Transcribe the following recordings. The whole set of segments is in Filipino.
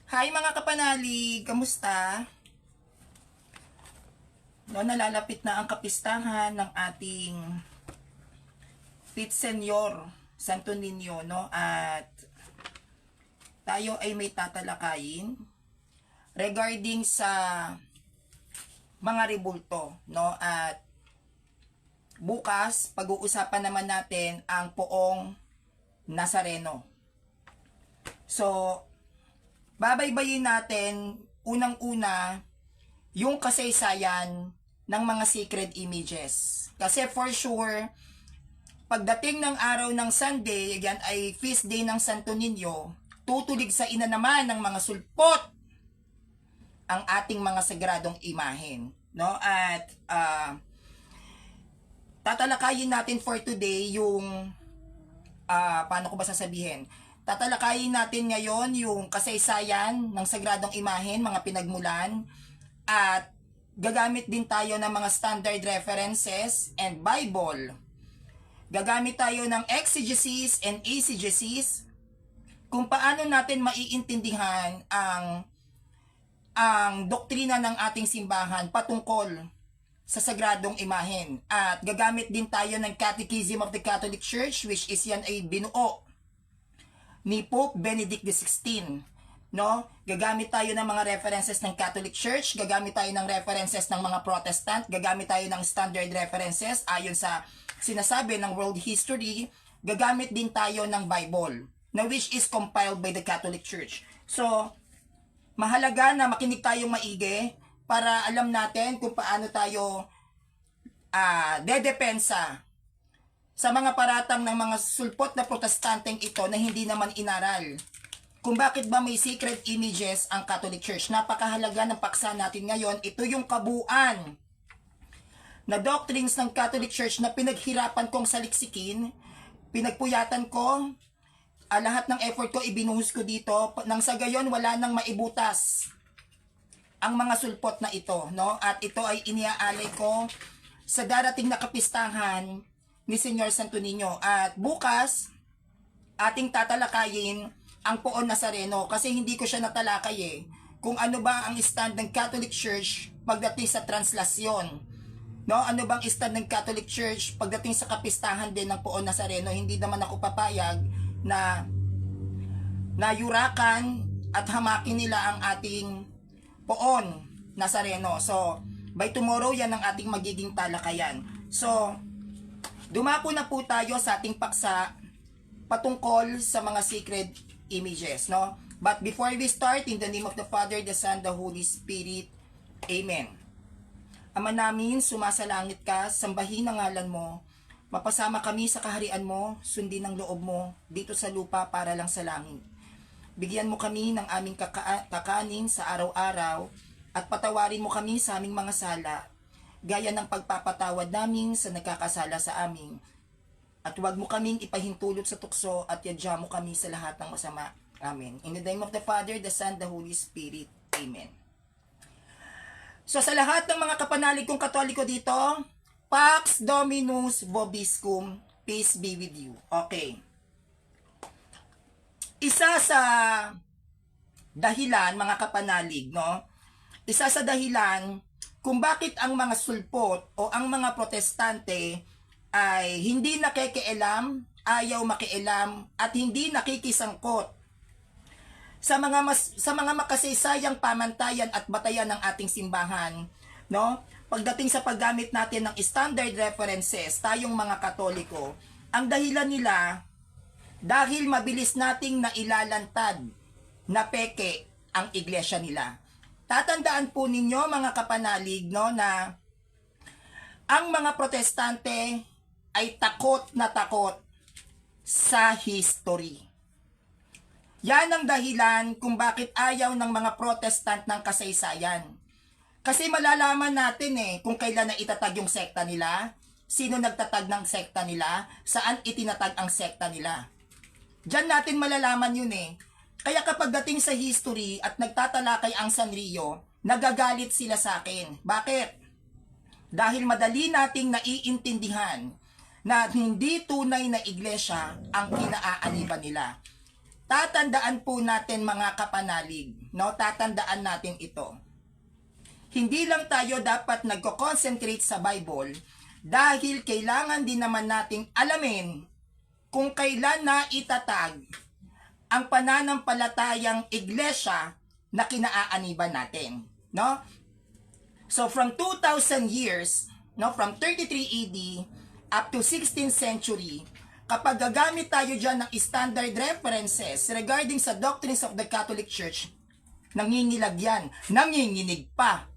Hi mga kapanalig, kamusta? No, nalalapit na ang kapistahan ng ating Pit Senyor Santo Niño, no? At tayo ay may tatalakayin regarding sa mga rebulto, no? At bukas pag-uusapan naman natin ang Poong Nazareno. So, babaybayin natin unang-una yung kasaysayan ng mga sacred images. Kasi for sure, pagdating ng araw ng Sunday, yan ay feast day ng Santo Niño, tutulig sa ina naman ng mga sulpot ang ating mga sagradong imahen. No? At tatalakayin natin for today yung, paano ko ba sasabihin? Tatalakayin natin ngayon yung kasaysayan ng sagradong imahen, mga pinagmulan, at gagamit din tayo ng mga standard references and Bible. Gagamit tayo ng exegesis and eisegesis kung paano natin maiintindihan ang doktrina ng ating simbahan patungkol sa sagradong imahen. At gagamit din tayo ng Catechism of the Catholic Church, which is yan ay binuo ni Pope Benedict XVI. No? Gagamit tayo ng mga references ng Catholic Church, gagamit tayo ng references ng mga Protestant, gagamit tayo ng standard references ayon sa sinasabi ng world history, gagamit din tayo ng Bible, na which is compiled by the Catholic Church. So, mahalaga na makinig tayong maigi para alam natin kung paano tayo dedepensa sa mga paratang ng mga sulpot na protestanteng ito na hindi naman inaral. Kung bakit ba may secret images ang Catholic Church. Napakahalaga ng paksa natin ngayon. Ito yung kabuuan na doctrines ng Catholic Church na pinaghirapan kong saliksikin, pinagpuyatan ko, lahat ng effort ko ibinuhos ko dito, nang sa gayon wala nang maibutas ang mga sulpot na ito. No? At ito ay iniaalay ko sa darating na kapistahan ni Senyor Santo Niño. At bukas, ating tatalakayin ang Poong Nazareno kasi hindi ko siya natalakay kung ano ba ang stand ng Catholic Church pagdating sa translasyon. No? Ano bang stand ng Catholic Church pagdating sa kapistahan din ng Poong Nazareno? Hindi naman ako papayag na yurakan at hamakin nila ang ating Poong Nazareno. So, by tomorrow, yan ang ating magiging talakayan. So, dumako na po tayo sa ating paksa patungkol sa mga sacred images, no? But before we start, in the name of the Father, the Son, the Holy Spirit, Amen. Ama namin, sumasalangit ka, sambahin ang ngalan mo, mapasama kami sa kaharian mo, sundin ang loob mo, dito sa lupa para lang sa langit. Bigyan mo kami ng aming kakanin sa araw-araw, at patawarin mo kami sa aming mga sala, gaya ng pagpapatawad namin sa nagkakasala sa amin. At huwag mo kaming ipahintulot sa tukso at yadya mo kami sa lahat ng masama. Amen. In the name of the Father, the Son, the Holy Spirit. Amen. So sa lahat ng mga kapanalig kong Katoliko dito, Pax Dominus Vobiscum, peace be with you. Okay. Isa sa dahilan, mga kapanalig, no? Isa sa dahilan kung bakit ang mga sulpot o ang mga protestante ay hindi nakikialam, ayaw makialam, at hindi nakikisangkot sa mga makasaysayang pamantayan at batayan ng ating simbahan, no? Pagdating sa paggamit natin ng standard references, tayong mga Katoliko, ang dahilan nila dahil mabilis nating nailalantad na peke ang iglesia nila. Tatandaan po ninyo mga kapanalig, no, na ang mga protestante ay takot na takot sa history. Yan ang dahilan kung bakit ayaw ng mga protestant ng kasaysayan. Kasi malalaman natin kung kailan na itatag yung sekta nila, sino nagtatag ng sekta nila, saan itinatag ang sekta nila. Diyan natin malalaman yun Kaya kapag dating sa history at nagtatalakay ang Sanrio, nagagalit sila sa akin. Bakit? Dahil madali nating naiintindihan na hindi tunay na iglesia ang kinaaaniban nila. tatandaan po natin mga kapanalig, no? Tatandaan natin ito. Hindi lang tayo dapat nagko-concentrate sa Bible dahil kailangan din naman nating alamin kung kailan na itatag ang pananampalatayang iglesia na kinaaaniban natin, no? So from 2,000 years, no, from 33 AD up to 16th century, kapag gagamit tayo dyan ng standard references regarding sa doctrines of the Catholic Church, nangingilag yan, nanginginig pa,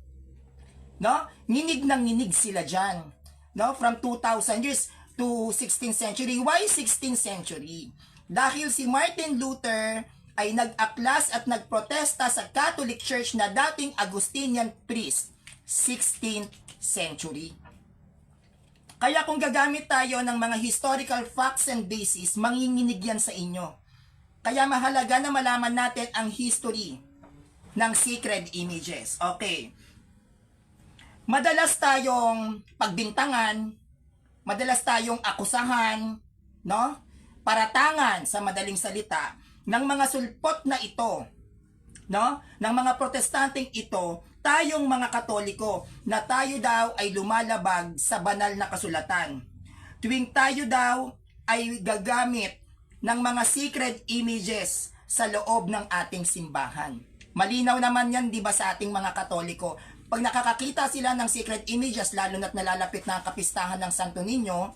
no? Nginig ng nginig sila dyan, no? From 2,000 years to 16th century. Why 16th century? Dahil si Martin Luther ay nag-aklas at nagprotesta sa Catholic Church na dating Augustinian priest, 16th century. Kaya kung gagamit tayo ng mga historical facts and basis, manginginig yan sa inyo. Kaya mahalaga na malaman natin ang history ng sacred images. Okay. Madalas tayong pagbintangan, madalas tayong akusahan, no? Paratangan sa madaling salita ng mga sulpot na ito, no? Ng mga protestanteng ito, tayong mga Katoliko, na tayo daw ay lumalabag sa banal na kasulatan. Tuwing tayo daw ay gagamit ng mga sacred images sa loob ng ating simbahan. Malinaw naman yan, di ba, sa ating mga Katoliko? Pag nakakakita sila ng sacred images, lalo na't nalalapit na ang kapistahan ng Santo Niño,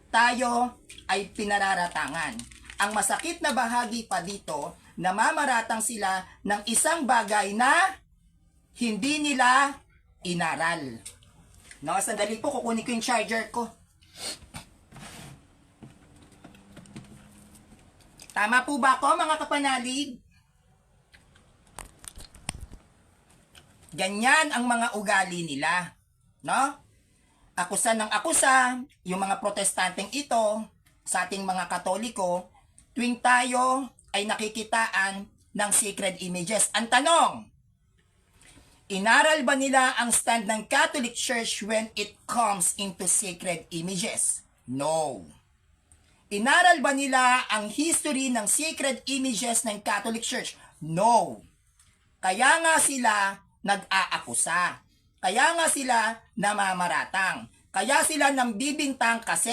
tayo ay pinararatangan. Ang masakit na bahagi pa dito, namamaratang sila ng isang bagay na hindi nila inaral. No, sandali po, kukunin ko yung charger ko. Tama po ba ako, mga kapanalig? Ganyan ang mga ugali nila, no? Akusa ng akusa, yung mga protestanteng ito, sa ating mga Katoliko, tuwing tayo ay nakikitaan ng sacred images. Ang tanong, inaral ba nila ang stand ng Catholic Church when it comes into sacred images? No. Inaral ba nila ang history ng sacred images ng Catholic Church? No. Kaya nga sila nag-aakusa. Kaya nga sila namamaratang. Kaya sila nambibintang kasi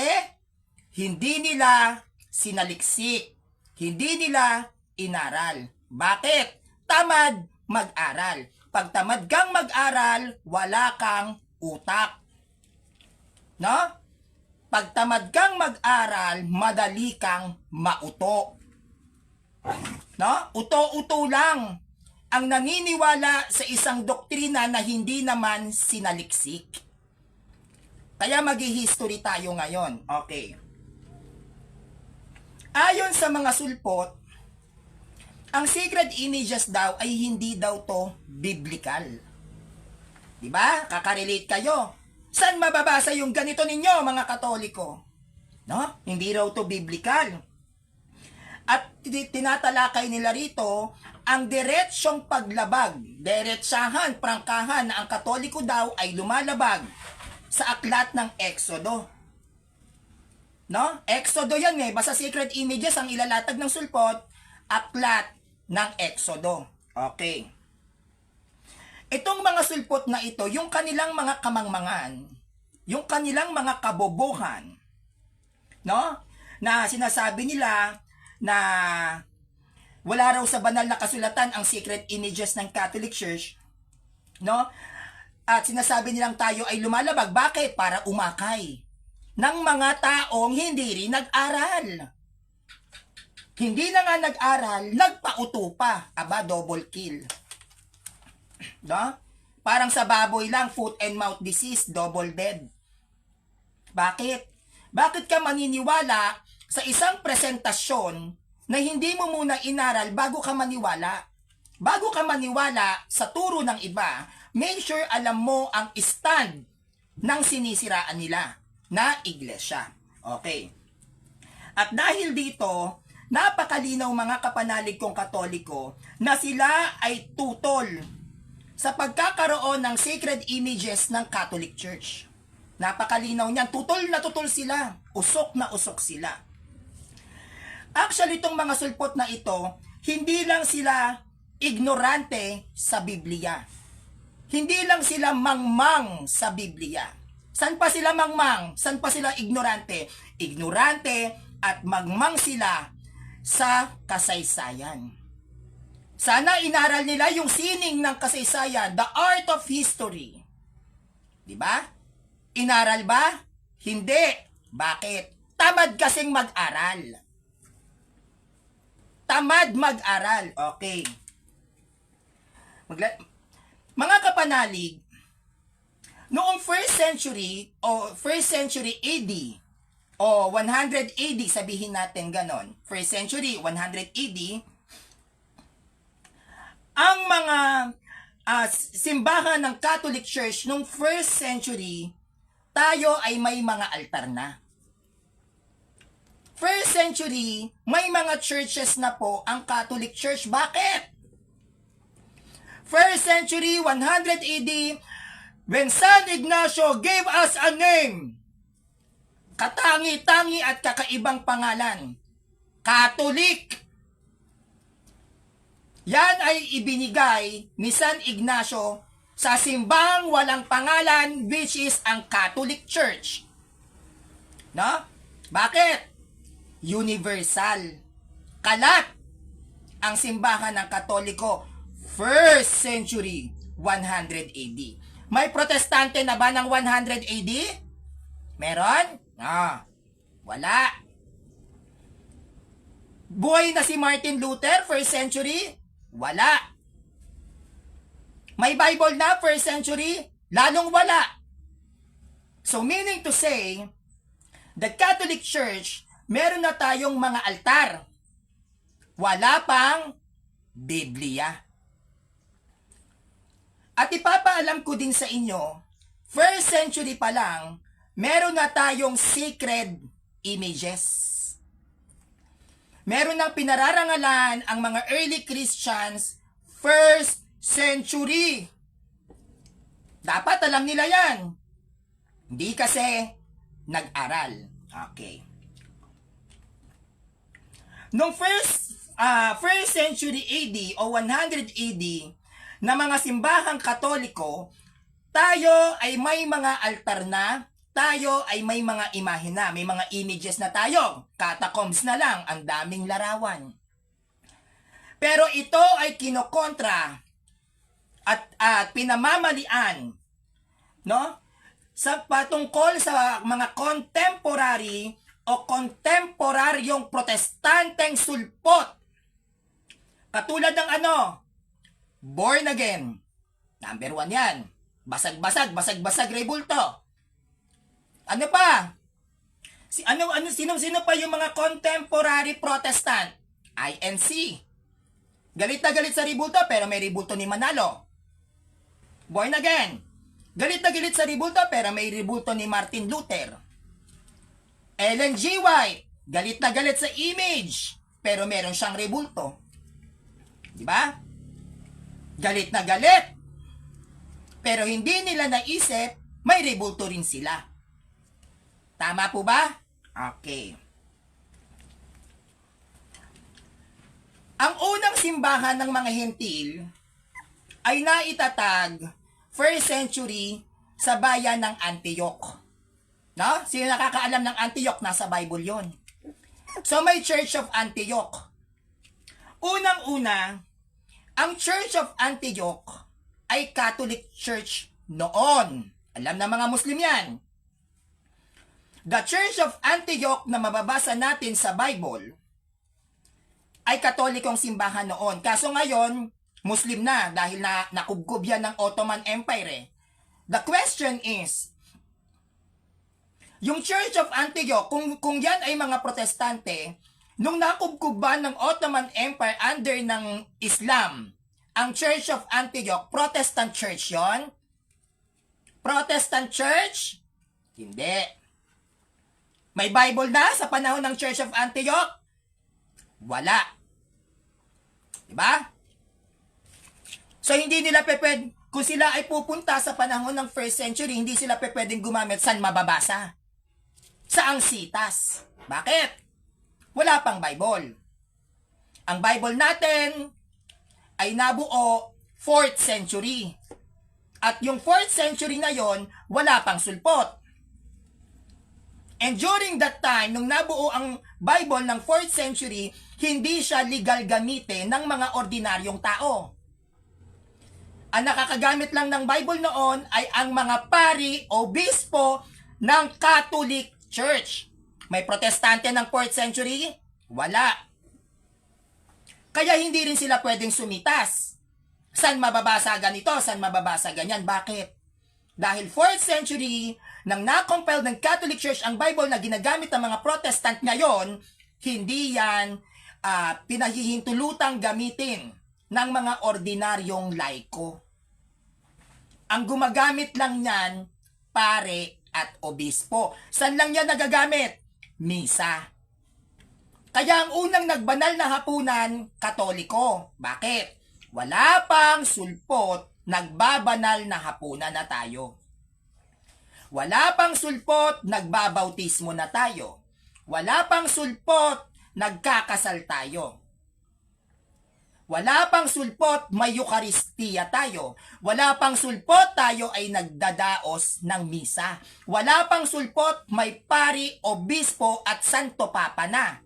hindi nila sinaliksik. Hindi nila inaral. Bakit? Tamad mag-aral. Pag tamad kang mag-aral, wala kang utak. No? Pag tamad kang mag-aral, madali kang mauto. No? Uto-uto lang ang naniniwala sa isang doktrina na hindi naman sinaliksik. Kaya mag-history tayo ngayon. Okay. Ayon sa mga sulpot, ang sacred images daw ay hindi daw to biblical. Diba? Kakarelate kayo. Saan mababasa yung ganito ninyo, mga Katoliko? No? Hindi raw to biblical. At tinatalakay nila rito ang diretsyong paglabag, diretsahan, prangkahan na ang Katoliko daw ay lumalabag sa aklat ng Exodo. No? Exodo yan eh. Basta sacred images ang ilalatag ng sulpot, aklat ng Exodo. Okay. Itong mga sulpot na ito, yung kanilang mga kamangmangan, yung kanilang mga kabobohan, no? Na sinasabi nila na wala raw sa banal na kasulatan ang sacred images ng Catholic Church, no? At sinasabi nilang tayo ay lumalabag. Bakit? Para umakay ng mga taong hindi rin nag-aral. Hindi na nga nag-aral, nagpauto pa. Aba, double kill. No? Parang sa baboy lang, foot and mouth disease, double dead. Bakit? Bakit ka maniniwala sa isang presentasyon na hindi mo muna inaral bago ka maniwala? Bago ka maniwala sa turo ng iba, make sure alam mo ang stand ng sinisiraan nila na iglesia. Okay. At dahil dito, napakalinaw mga kapanalig kong Katoliko na sila ay tutol sa pagkakaroon ng sacred images ng Catholic Church. Napakalinaw niyan. Tutol na tutol sila. Usok na usok sila. Actually, itong mga sulpot na ito, hindi lang sila ignorante sa Biblia. Hindi lang sila mangmang sa Biblia. San pa sila mangmang? San pa sila ignorante? Ignorante at mangmang sila sa kasaysayan. Sana inaral nila yung sining ng kasaysayan, the art of history. Diba? Inaral ba? Hindi. Bakit? Tamad kasing mag-aral. Tamad mag-aral. Okay. Mga kapanalig, noong 1st century o 1st century AD o 100 AD, sabihin natin ganon, 1st century, 100 AD, ang mga simbahan ng Catholic Church noong 1st century, tayo ay may mga altar na. 1st century, may mga churches na po ang Catholic Church. Bakit? 1st century, 100 AD, when San Ignacio gave us a name, katangi-tangi at kakaibang pangalan, Catholic. Yan ay ibinigay ni San Ignacio sa simbahang walang pangalan, which is ang Catholic Church. No? Bakit? Universal. Kalat ang simbahan ng Katoliko 1st century, 100 AD. May protestante na ba ng 100 AD? Meron? No. Wala. Buhay na si Martin Luther, 1st century? Wala. May Bible na, 1st century? Lalong wala. So meaning to say, the Catholic Church, meron na tayong mga altar. Wala pang Biblia. At ipapaalam ko din sa inyo, 1st century pa lang, meron na tayong sacred images. Meron nang pinararangalan ang mga early Christians 1st century. Dapat alam nila yan. Hindi kasi nag-aral. Okay. Noong first century AD o 100 AD na mga simbahang Katoliko, tayo ay may mga altar na, tayo ay may mga imahe na, may mga images na tayo. Catacombs na lang, ang daming larawan. Pero ito ay kinokontra at pinamamalian, no? Sa patungkol sa mga contemporary o kontemporaryong protestanteng sulpot. Katulad ng born again. Number 1 yan. Basag-basag rebulto. Ano pa? Sino pa yung mga contemporary protestant? INC. Galit na galit sa rebulto pero may rebulto ni Manalo. Born again. Galit na galit sa rebulto pero may rebulto ni Martin Luther. Ellen G. White, galit na galit sa image, pero meron siyang rebulto. Diba? Galit na galit, pero hindi nila naisip, may rebulto rin sila. Tama po ba? Okay. Ang unang simbahan ng mga hentil ay naitatag 1st century sa bayan ng Antioch. No? Sino nakakaalam ng Antioch? Nasa Bible yon. So may Church of Antioch. Unang-una, ang Church of Antioch ay Catholic Church noon. Alam na mga Muslim yan. The Church of Antioch na mababasa natin sa Bible ay Katolikong simbahan noon. Kaso ngayon, Muslim na dahil nakubgob yan ng Ottoman Empire. The question is, yung Church of Antioch, kung yan ay mga protestante, nung nakubkuban ng Ottoman Empire under ng Islam, ang Church of Antioch, Protestant Church yon? Protestant Church? Hindi. May Bible na sa panahon ng Church of Antioch? Wala. Diba? So hindi nila kung sila ay pupunta sa panahon ng 1st century, hindi sila pwedeng gumamit saan mababasa. Saang sitas. Bakit? wala pang Bible. Ang Bible natin ay nabuo 4th century. At yung 4th century na yon, wala pang sulpot. And during that time, nung nabuo ang Bible ng 4th century, hindi siya legal gamitin ng mga ordinaryong tao. Ang nakakagamit lang ng Bible noon ay ang mga pari o bispo ng Catholic Church. May protestante ng 4th century? Wala. Kaya hindi rin sila pwedeng sumitas. San mababasa ganito? San mababasa ganyan? Bakit? Dahil 4th century, nang na-compile ng Catholic Church ang Bible na ginagamit ng mga Protestant ngayon, hindi yan pinahihintulutang gamitin ng mga ordinaryong laiko. Ang gumagamit lang yan, pare at obispo. San lang yan nagagamit? Misa. Kaya ang unang nagbanal na hapunan, Katoliko. Bakit? Wala pang sulpot, nagbabanal na hapunan na tayo. Wala pang sulpot, nagbabautismo na tayo. Wala pang sulpot, nagkakasal tayo. Wala pang sulpot, may Eucharistia tayo. Wala pang sulpot, tayo ay nagdadaos ng misa. Wala pang sulpot, may pari, obispo at santo papa na.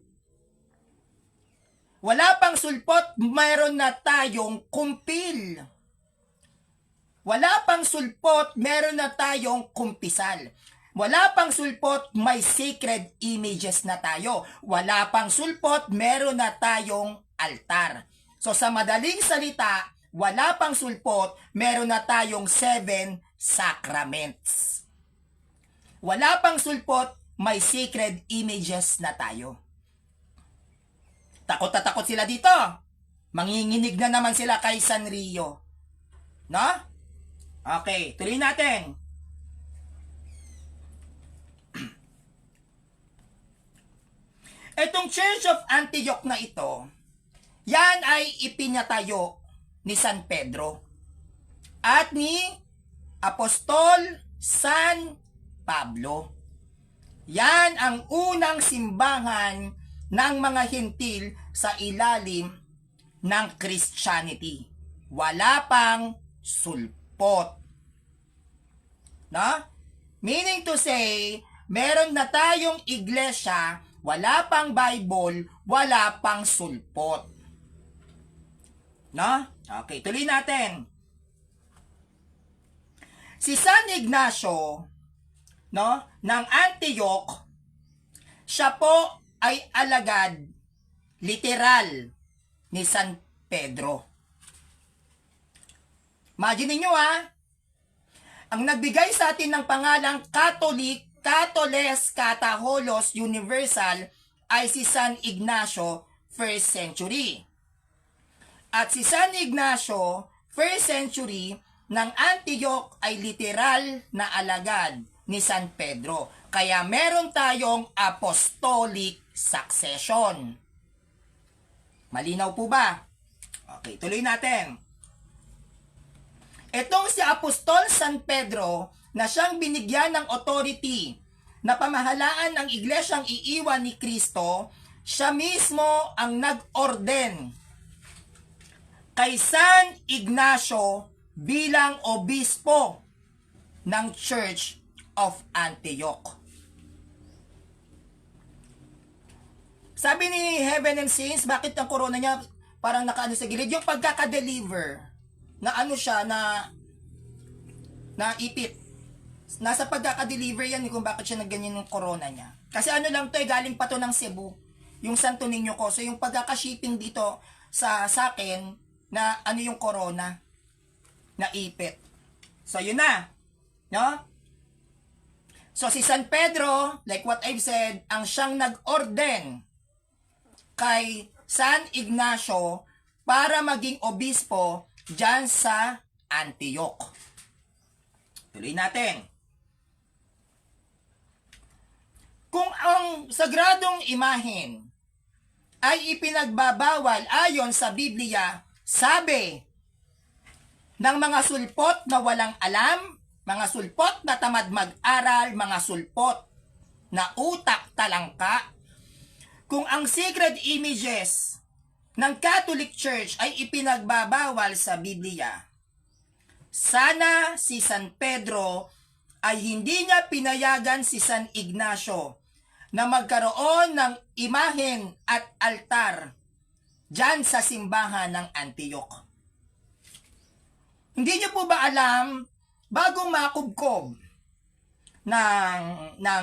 Wala pang sulpot, mayroon na tayong kumpil. Wala pang sulpot, meron na tayong kumpisal. Wala pang sulpot, may sacred images na tayo. Wala pang sulpot, meron na tayong altar. So sa madaling salita, wala pang sulpot, meron na tayong 7 sacraments. Wala pang sulpot, may sacred images na tayo. Takot na takot sila dito. Manginginig na naman sila kay Sanrio. No? Okay, tuloy natin. Itong Church of Antioch na ito, yan ay ipinatayo ni San Pedro at ni Apostol San Pablo. Yan ang unang simbahan ng mga Hintil sa ilalim ng Christianity. Wala pang sulpot. No? Meaning to say, meron na tayong iglesia, wala pang Bible, wala pang sulpot. No? Okay, tuloy natin. Si San Ignacio, no, ng Antioch, siya po ay alagad, literal, ni San Pedro. Imagine niyo ang nagbigay sa atin ng pangalang Catholic, Catholes, Cataholos, Universal ay si San Ignacio, 1st century. At si San Ignacio, 1st century, ng Antioch ay literal na alagad ni San Pedro. Kaya meron tayong apostolic succession. Malinaw po ba? Okay, tuloy natin. Itong si Apostol San Pedro na siyang binigyan ng authority na pamahalaan ng iglesyang iiwan ni Kristo, siya mismo ang nag-orden kay San Ignacio bilang obispo ng Church of Antioch. Sabi ni Heaven and Saints, bakit ang corona niya parang nakaano sa gilid? Yung pagkaka-deliver na ano siya, na ipit. Nasa pagkaka-deliver yan kung bakit siya nagganyan yung corona niya. Kasi ano lang to galing pa to ng Cebu. Yung Santo Niño ko. So yung pagkaka-shipping dito sa akin, na ano yung corona, na ipit. So yun na. No? So si San Pedro, like what I've said, ang siyang nag-orden kay San Ignacio para maging obispo dyan sa Antioch. Tuloy natin. Kung ang sagradong imahen ay ipinagbabawal ayon sa Biblia, sabi ng mga sulpot na walang alam, mga sulpot na tamad mag-aral, mga sulpot na utak talangka, kung ang sacred images ng Catholic Church ay ipinagbabawal sa Biblia, sana si San Pedro ay hindi niya pinayagan si San Ignacio na magkaroon ng imahen at altar dyan sa simbahan ng Antioch. Hindi niyo po ba alam, bagong makubkob ng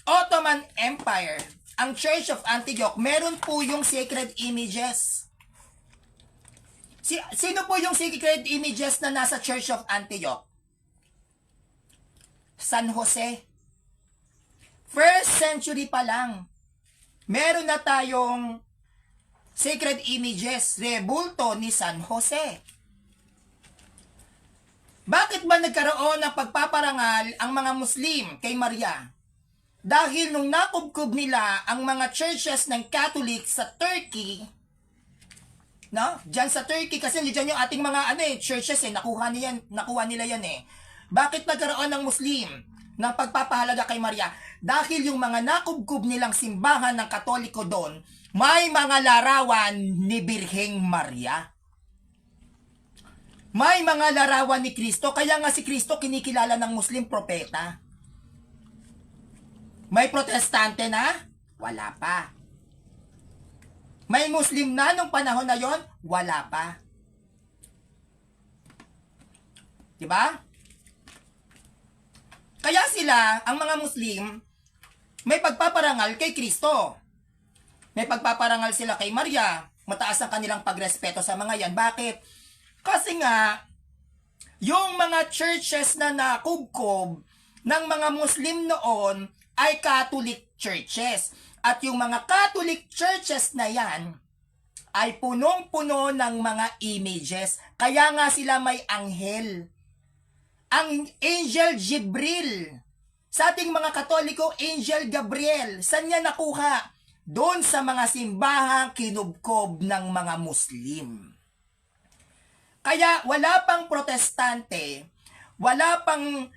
Ottoman Empire, ang Church of Antioch, meron po yung sacred images. Sino po yung sacred images na nasa Church of Antioch? San Jose. First century pa lang, meron na tayong sacred images, rebulto ni San Jose. Bakit ba nagkaroon ng pagpaparangal ang mga Muslim kay Maria? Dahil nung nakubkob nila ang mga churches ng Catholic sa Turkey, no? Diyan sa Turkey, kasi diyan yung ating mga churches nakuha nila yan eh. Bakit nagkaroon ng Muslim ng pagpapahalaga kay Maria? Dahil yung mga nakubkob nilang simbahan ng Katoliko doon, may mga larawan ni Birheng Maria. May mga larawan ni Kristo, kaya nga si Kristo kinikilala ng Muslim propeta. May protestante na? Wala pa. May Muslim na nung panahon na yon? Wala pa. Diba? Kaya sila, ang mga Muslim, may pagpaparangal kay Kristo. May pagpaparangal sila kay Maria. Mataas ang kanilang pagrespeto sa mga yan. Bakit? Kasi nga, yung mga churches na nakubkob ng mga Muslim noon ay Catholic churches. At yung mga Catholic churches na yan ay punong-puno ng mga images. Kaya nga sila may anghel. Ang Angel Jibril. Sa ating mga Katoliko, Angel Gabriel. Saan niya nakuha? Doon sa mga simbahang kinubkob ng mga Muslim. Kaya wala pang protestante, wala pang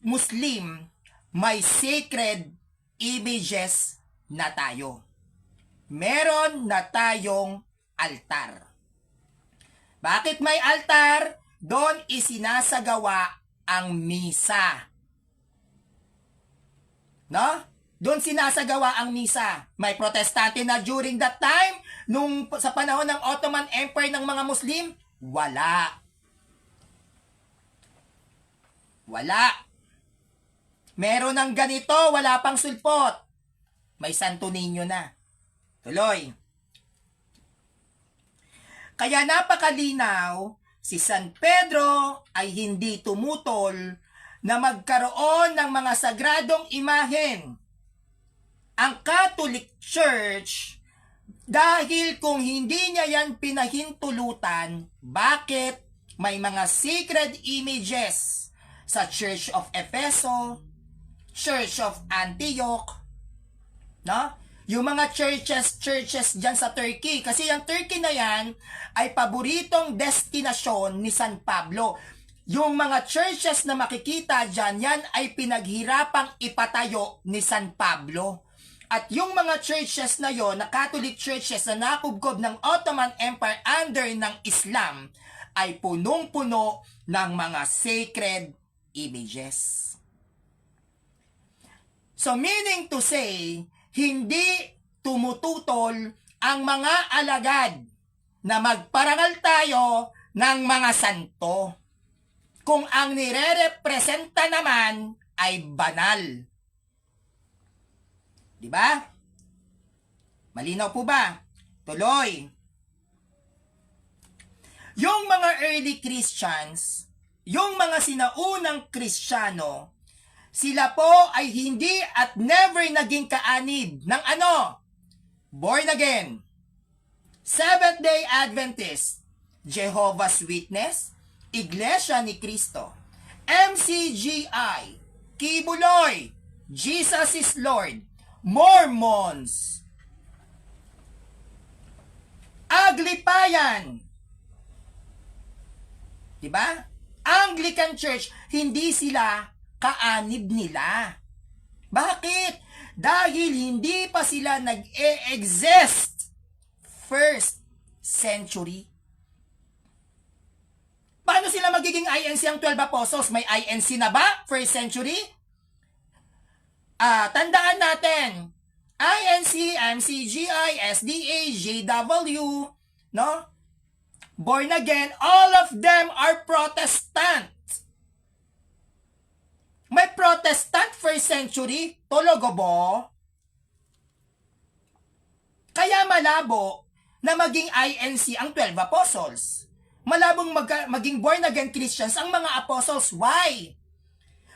Muslim, may sacred images na tayo. Meron na tayong altar. Bakit may altar? Doon isinasagawa ang misa. No? Doon sinasagawa ang misa. May protestante na during that time, nung sa panahon ng Ottoman Empire ng mga Muslim, wala. Wala. Meron ng ganito, wala pang sulpot. May Santo Niño na. Tuloy. Kaya napakalinaw, si San Pedro ay hindi tumutol na magkaroon ng mga sagradong imahen. Ang Catholic Church, dahil kung hindi niya yan pinahintulutan, bakit may mga sacred images sa Church of Efeso, Church of Antioch, no? Yung mga churches dyan sa Turkey. Kasi yung Turkey na yan ay paboritong destinasyon ni San Pablo. Yung mga churches na makikita dyan, yan ay pinaghirapang ipatayo ni San Pablo. At yung mga churches na yon, na Catholic churches na nakubkob ng Ottoman Empire under ng Islam, ay punong-puno ng mga sacred images. So meaning to say, hindi tumututol ang mga alagad na magparangal tayo ng mga santo kung ang nire-representa naman ay banal. Diba? Malinaw po ba? Tuloy. Yung mga early Christians, yung mga sinaunang Kristiyano, sila po ay hindi at never naging kaanib ng ano? Born again. Seventh-day Adventist, Jehovah's Witness, Iglesia ni Cristo, MCGI, Kibuloy, Jesus is Lord, Mormons, Aglipayan, diba? Anglican Church, hindi sila kaanib nila. Bakit? dahil hindi pa sila nag-e-exist first century. Paano sila magiging INC ang 12 apostles? May INC na ba first century? Tandaan natin, INC, MCGI, SDA, JW, no? Born again, all of them are Protestant. May Protestant first century, tologobo. Kaya malabo na maging INC ang 12 apostles. Malabong maging born again Christians ang mga apostles. Why?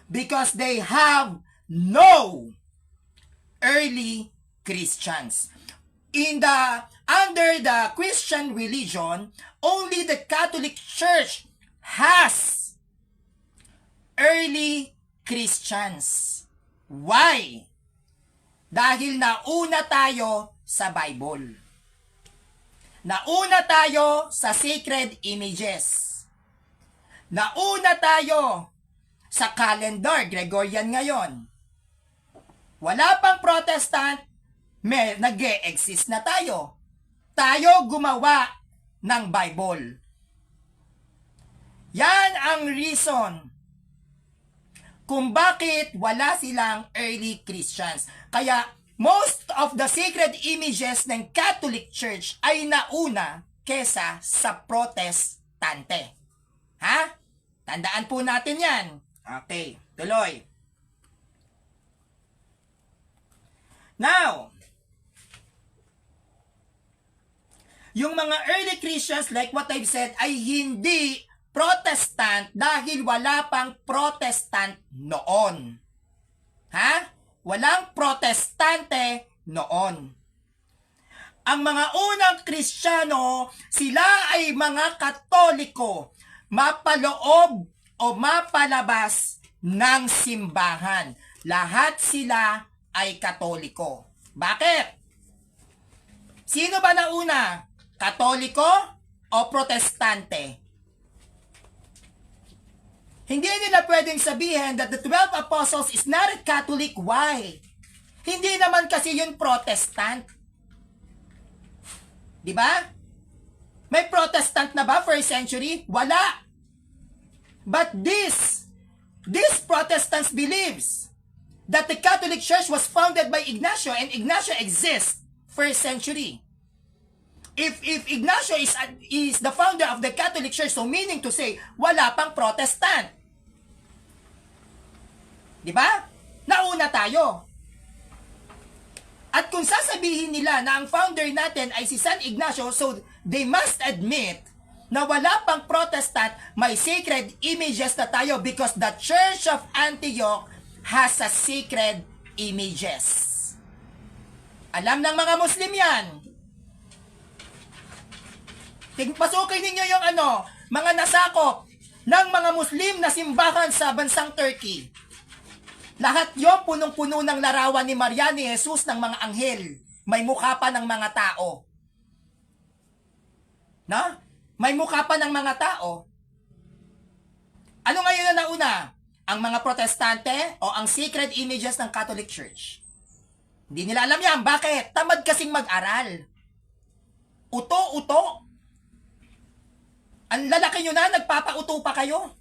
Because they have no early Christians. Under the Christian religion, only the Catholic Church has early Christians. Why? Dahil nauna tayo sa Bible. Nauna tayo sa sacred images. Nauna tayo sa calendar, Gregorian ngayon. Wala pang Protestant, nag-e-exist na tayo. Tayo gumawa ng Bible. Yan ang reason kung bakit wala silang early Christians. Kaya most of the sacred images ng Catholic Church ay nauna kesa sa Protestante. Ha? Tandaan po natin yan. Okay, tuloy. Now, yung mga early Christians, like what I've said, ay hindi Protestant dahil wala pang Protestant noon. Ha? Walang Protestante noon. Ang mga unang Kristiyano, sila ay mga Katoliko, mapaloob o mapalabas ng simbahan. Lahat sila ay Katoliko. Bakit? Sino ba nauna? Katoliko o Protestante? Hindi nila pwedeng sabihin that the 12 apostles is not a Catholic. Why? Hindi naman kasi yun Protestant. Di ba? May Protestant na ba first century? Wala. But these Protestants believes that the Catholic Church was founded by Ignacio and Ignacio exists first century. If Ignacio is the founder of the Catholic Church, so meaning to say, wala pang Protestant. Di ba? Nauna tayo. At kung sasabihin nila na ang founder natin ay si San Ignacio, so they must admit na wala pang Protestant, may sacred images na tayo because the Church of Antioch has a sacred images. Alam ng mga Muslim yan. Pasukin ninyo yung mga nasakop ng mga Muslim na simbahan sa bansang Turkey. Lahat yon punong-puno ng larawan ni Maria, ni Jesus, ng mga anghel. May mukha pa ng mga tao. No? May mukha pa ng mga tao. Ano ngayon na nauna? Ang mga Protestante o ang sacred images ng Catholic Church? Hindi nila alam yan. Bakit? Tamad kasing mag-aral. Uto-uto. Ang lalaki nyo na, nagpapauto pa kayo.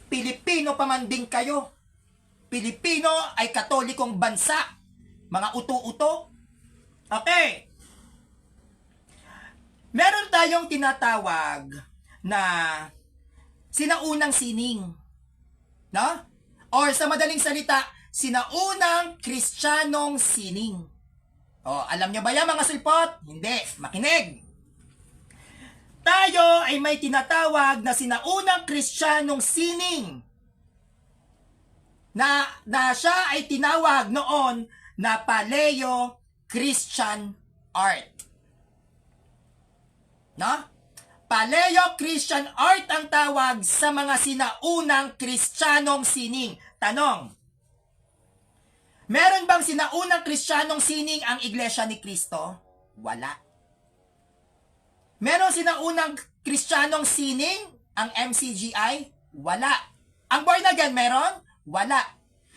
Pilipino pa man din kayo. Pilipino ay katolikong bansa. Mga uto-uto. Okay. Meron tayong tinatawag na sinaunang sining. No? Or sa madaling salita, sinaunang Kristiyanong sining. O, alam nyo ba yan mga sulpot? Hindi. Makinig. Tayo ay may tinatawag na sinaunang Kristiyanong sining na siya ay tinawag noon na Paleo-Christian art. No? Paleo-Christian art ang tawag sa mga sinaunang Kristiyanong sining. Tanong, meron bang sinaunang Kristiyanong sining ang Iglesia ni Cristo? Wala. Meron sinaunang Kristiyanong sining ang MCGI? Wala. Ang born again meron? Wala.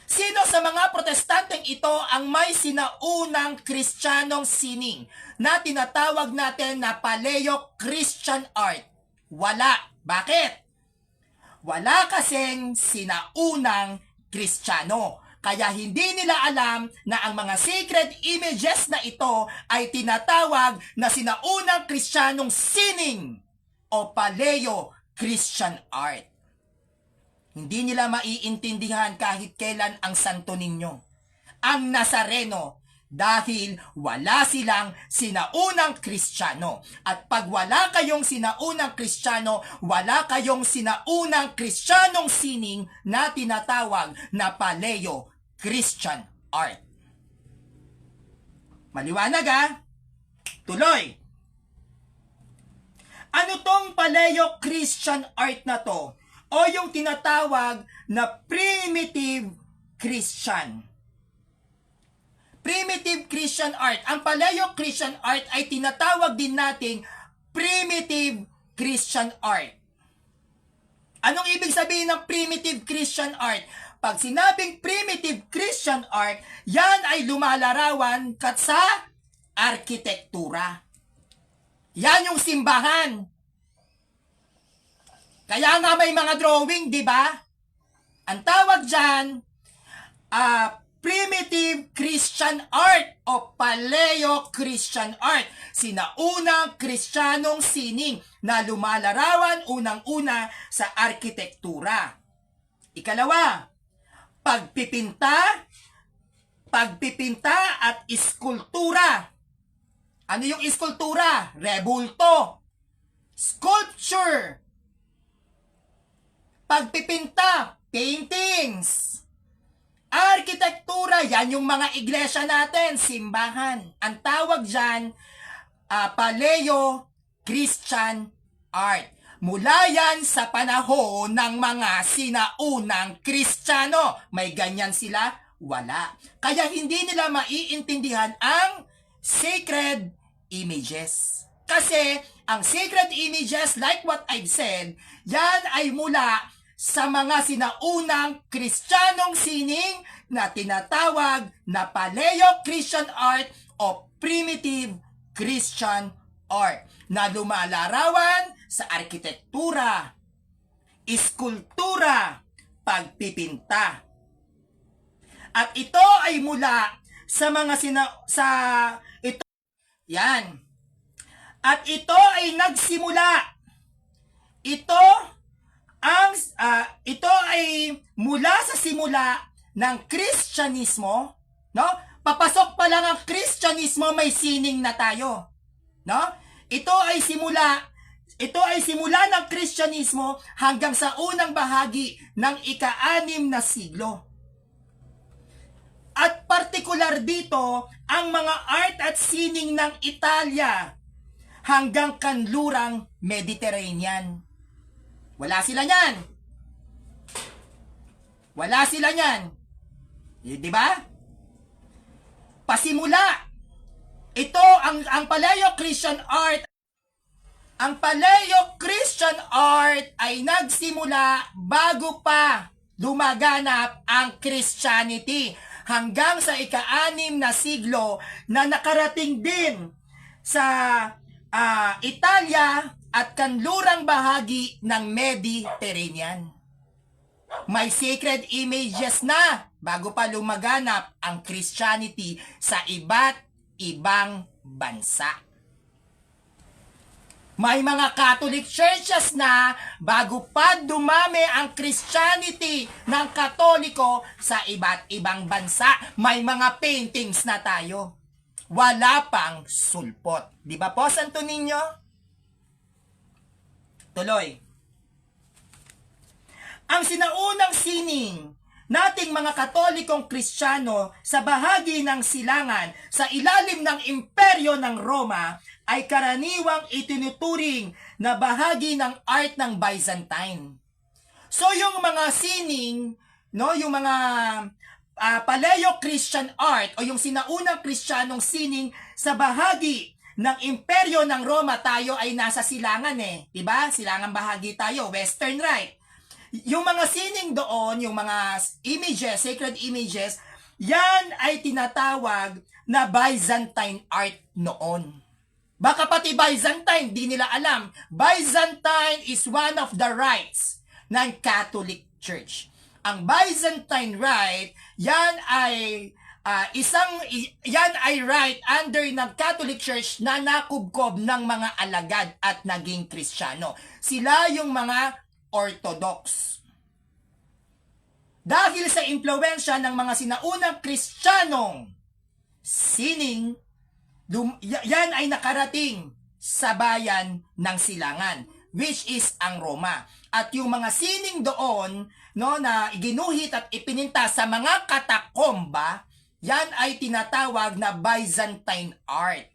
Sino sa mga protestanteng ito ang may sinaunang Kristiyanong sining na tinatawag natin na Paleo-Christian art? Wala. Bakit? Wala kasing sinaunang Kristiyano. Kaya hindi nila alam na ang mga sacred images na ito ay tinatawag na sinaunang Kristiyanong sining o Paleo-Christian art. Hindi nila maiintindihan kahit kailan ang santo ninyo, ang Nazareno, dahil wala silang sinaunang Kristiyano. At pag wala kayong sinaunang Kristiyano, wala kayong sinaunang Kristyanong sining na tinatawag na Paleo-Christian art. Maliwanag ha? Tuloy! Ano tong Paleo-Christian art na to? O yung tinatawag na primitive Christian. Primitive Christian art. Ang Paleo-Christian art ay tinatawag din nating primitive Christian art. Anong ibig sabihin ng primitive Christian art? Pag sinabing primitive Christian art, yan ay lumalarawan sa arkitektura. Yan yung simbahan. Kaya nga may mga drawing, di ba? Ang tawag dyan, primitive Christian art o Paleo-Christian art. Sinaunang Kristiyanong sining na lumalarawan unang-una sa arkitektura. Ikalawa, pagpipinta at iskultura. Ano yung iskultura? Rebulto. Sculpture. Pagpipinta, paintings. Arkitektura, yan yung mga iglesia natin, simbahan. Ang tawag dyan, Paleo-Christian art. Mula yan sa panahon ng mga sinaunang Kristiyano. May ganyan sila? Wala. Kaya hindi nila maiintindihan ang sacred images. Kasi ang sacred images, like what I've said, yan ay mula sa mga sinaunang Kristiyanong sining na tinatawag na Paleo-Christian art o primitive Christian art na lumalarawan sa arkitektura, iskultura, pagpipinta. At ito ay mula sa mga ito. Yan. At ito ay nagsimula. Ito ay mula sa simula ng Kristyanismo, no? Papasok pa lang ang Kristyanismo, may sining na tayo, no? Ito ay simula ng Kristyanismo hanggang sa unang bahagi ng ika-6 na siglo. At partikular dito ang mga art at sining ng Italia hanggang kanlurang Mediterranean. Wala sila niyan. Wala sila niyan. Di ba? Pasimula. Ito ang Paleo-Christian art. Ang Paleo-Christian art ay nagsimula bago pa dumaganap ang Christianity hanggang sa ika-6 na siglo na nakarating din sa Italia at kanlurang bahagi ng Mediterranean. May sacred images na bago pa lumaganap ang Christianity sa iba't ibang bansa. May mga Catholic churches na bago pa dumami ang Christianity ng Katoliko sa iba't ibang bansa. May mga paintings na tayo. Wala pang sulpot. Di ba po, Santo Niño? Tuloy. Ang sinaunang sining nating mga Katolikong Kristiyano sa bahagi ng silangan sa ilalim ng imperyo ng Roma ay karaniwang itinuturing na bahagi ng art ng Byzantine. So yung mga sining, no, yung mga Paleo-Christian art o yung sinaunang Kristiyanong sining sa bahagi ng imperyo ng Roma, tayo ay nasa silangan eh, 'di ba? Silangan bahagi tayo, Western Rite. yung mga sining doon, yung mga images, sacred images, yan ay tinatawag na Byzantine art noon. Baka pati Byzantine, di nila alam. Byzantine is one of the rites ng Catholic Church. Ang Byzantine rite, yan ay yan ay rite under ng Catholic Church na nakubkob ng mga alagad at naging Kristiyano. Sila yung mga Orthodox. Dahil sa impluwensya ng mga sinaunang Kristiyanong sining, yan ay nakarating sa bayan ng Silangan, which is ang Roma. At yung mga sining doon, no, na ginuhit at ipininta sa mga katakomba, yan ay tinatawag na Byzantine art.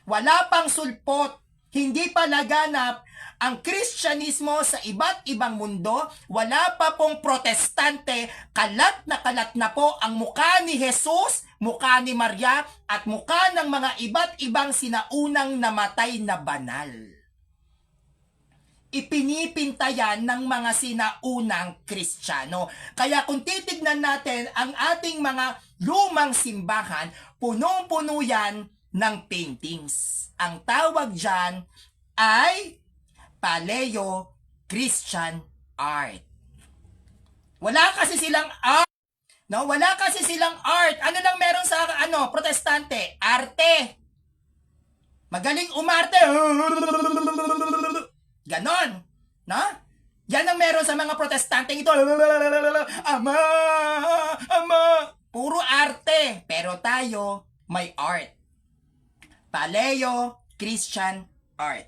Wala pang sulpot, hindi pa laganap ang Kristyanismo sa iba't ibang mundo, wala pa pong protestante, kalat na po ang mukha ni Jesus, mukha ni Maria, at mukha ng mga iba't ibang sinaunang namatay na banal. Ipinipinta yan ng mga sinaunang Kristiyano. Kaya kung titignan natin ang ating mga lumang simbahan, punong-puno yan ng paintings. Ang tawag dyan ay Paleo-Christian art. Wala kasi silang art. No, wala kasi silang art. Ano lang meron sa protestante? Arte. Magaling umarte. Ganon. No? Yan ang meron sa mga protestante ito. Ama, ama. Puro arte. Pero tayo may art. Paleo-Christian art.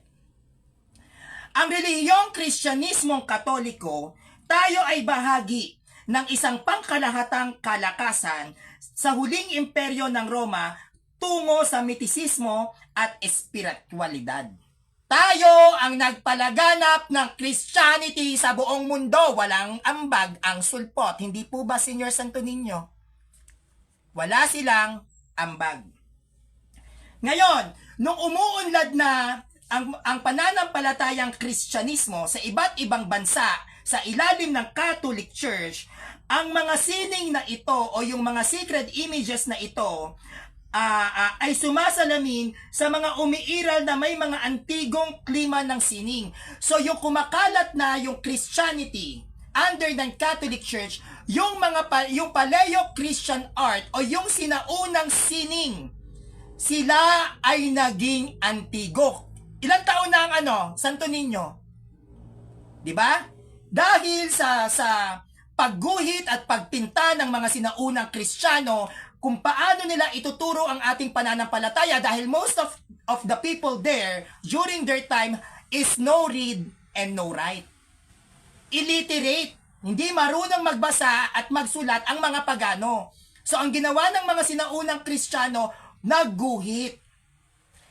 Ang relihiyong Kristyanismong Katoliko, tayo ay bahagi ng isang pangkalahatang kalakasan sa huling imperyo ng Roma tungo sa mitisismo at espiritualidad. Tayo ang nagpalaganap ng Christianity sa buong mundo. Walang ambag ang sulpot. Hindi po ba, Senior Santo Niño? Wala silang ambag. Ngayon, nung umuunlad na ang pananampalatayang Kristyanismo sa iba't ibang bansa sa ilalim ng Catholic Church, ang mga sining na ito o yung mga sacred images na ito ay sumasalamin sa mga umiiral na may mga antigong klima ng sining. So yung kumakalat na yung Christianity under ng Catholic Church, yung Paleo-Christian art o yung sinaunang sining, sila ay naging antigo. Ilang taon na ang Santo Niño? 'Di ba? Dahil sa pagguhit at pagpinta ng mga sinaunang Kristiyano kung paano nila ituturo ang ating pananampalataya, dahil most of the people there during their time is no read and no write. Illiterate, hindi marunong magbasa at magsulat ang mga pagano. So ang ginawa ng mga sinaunang Kristiyano, nagguhit,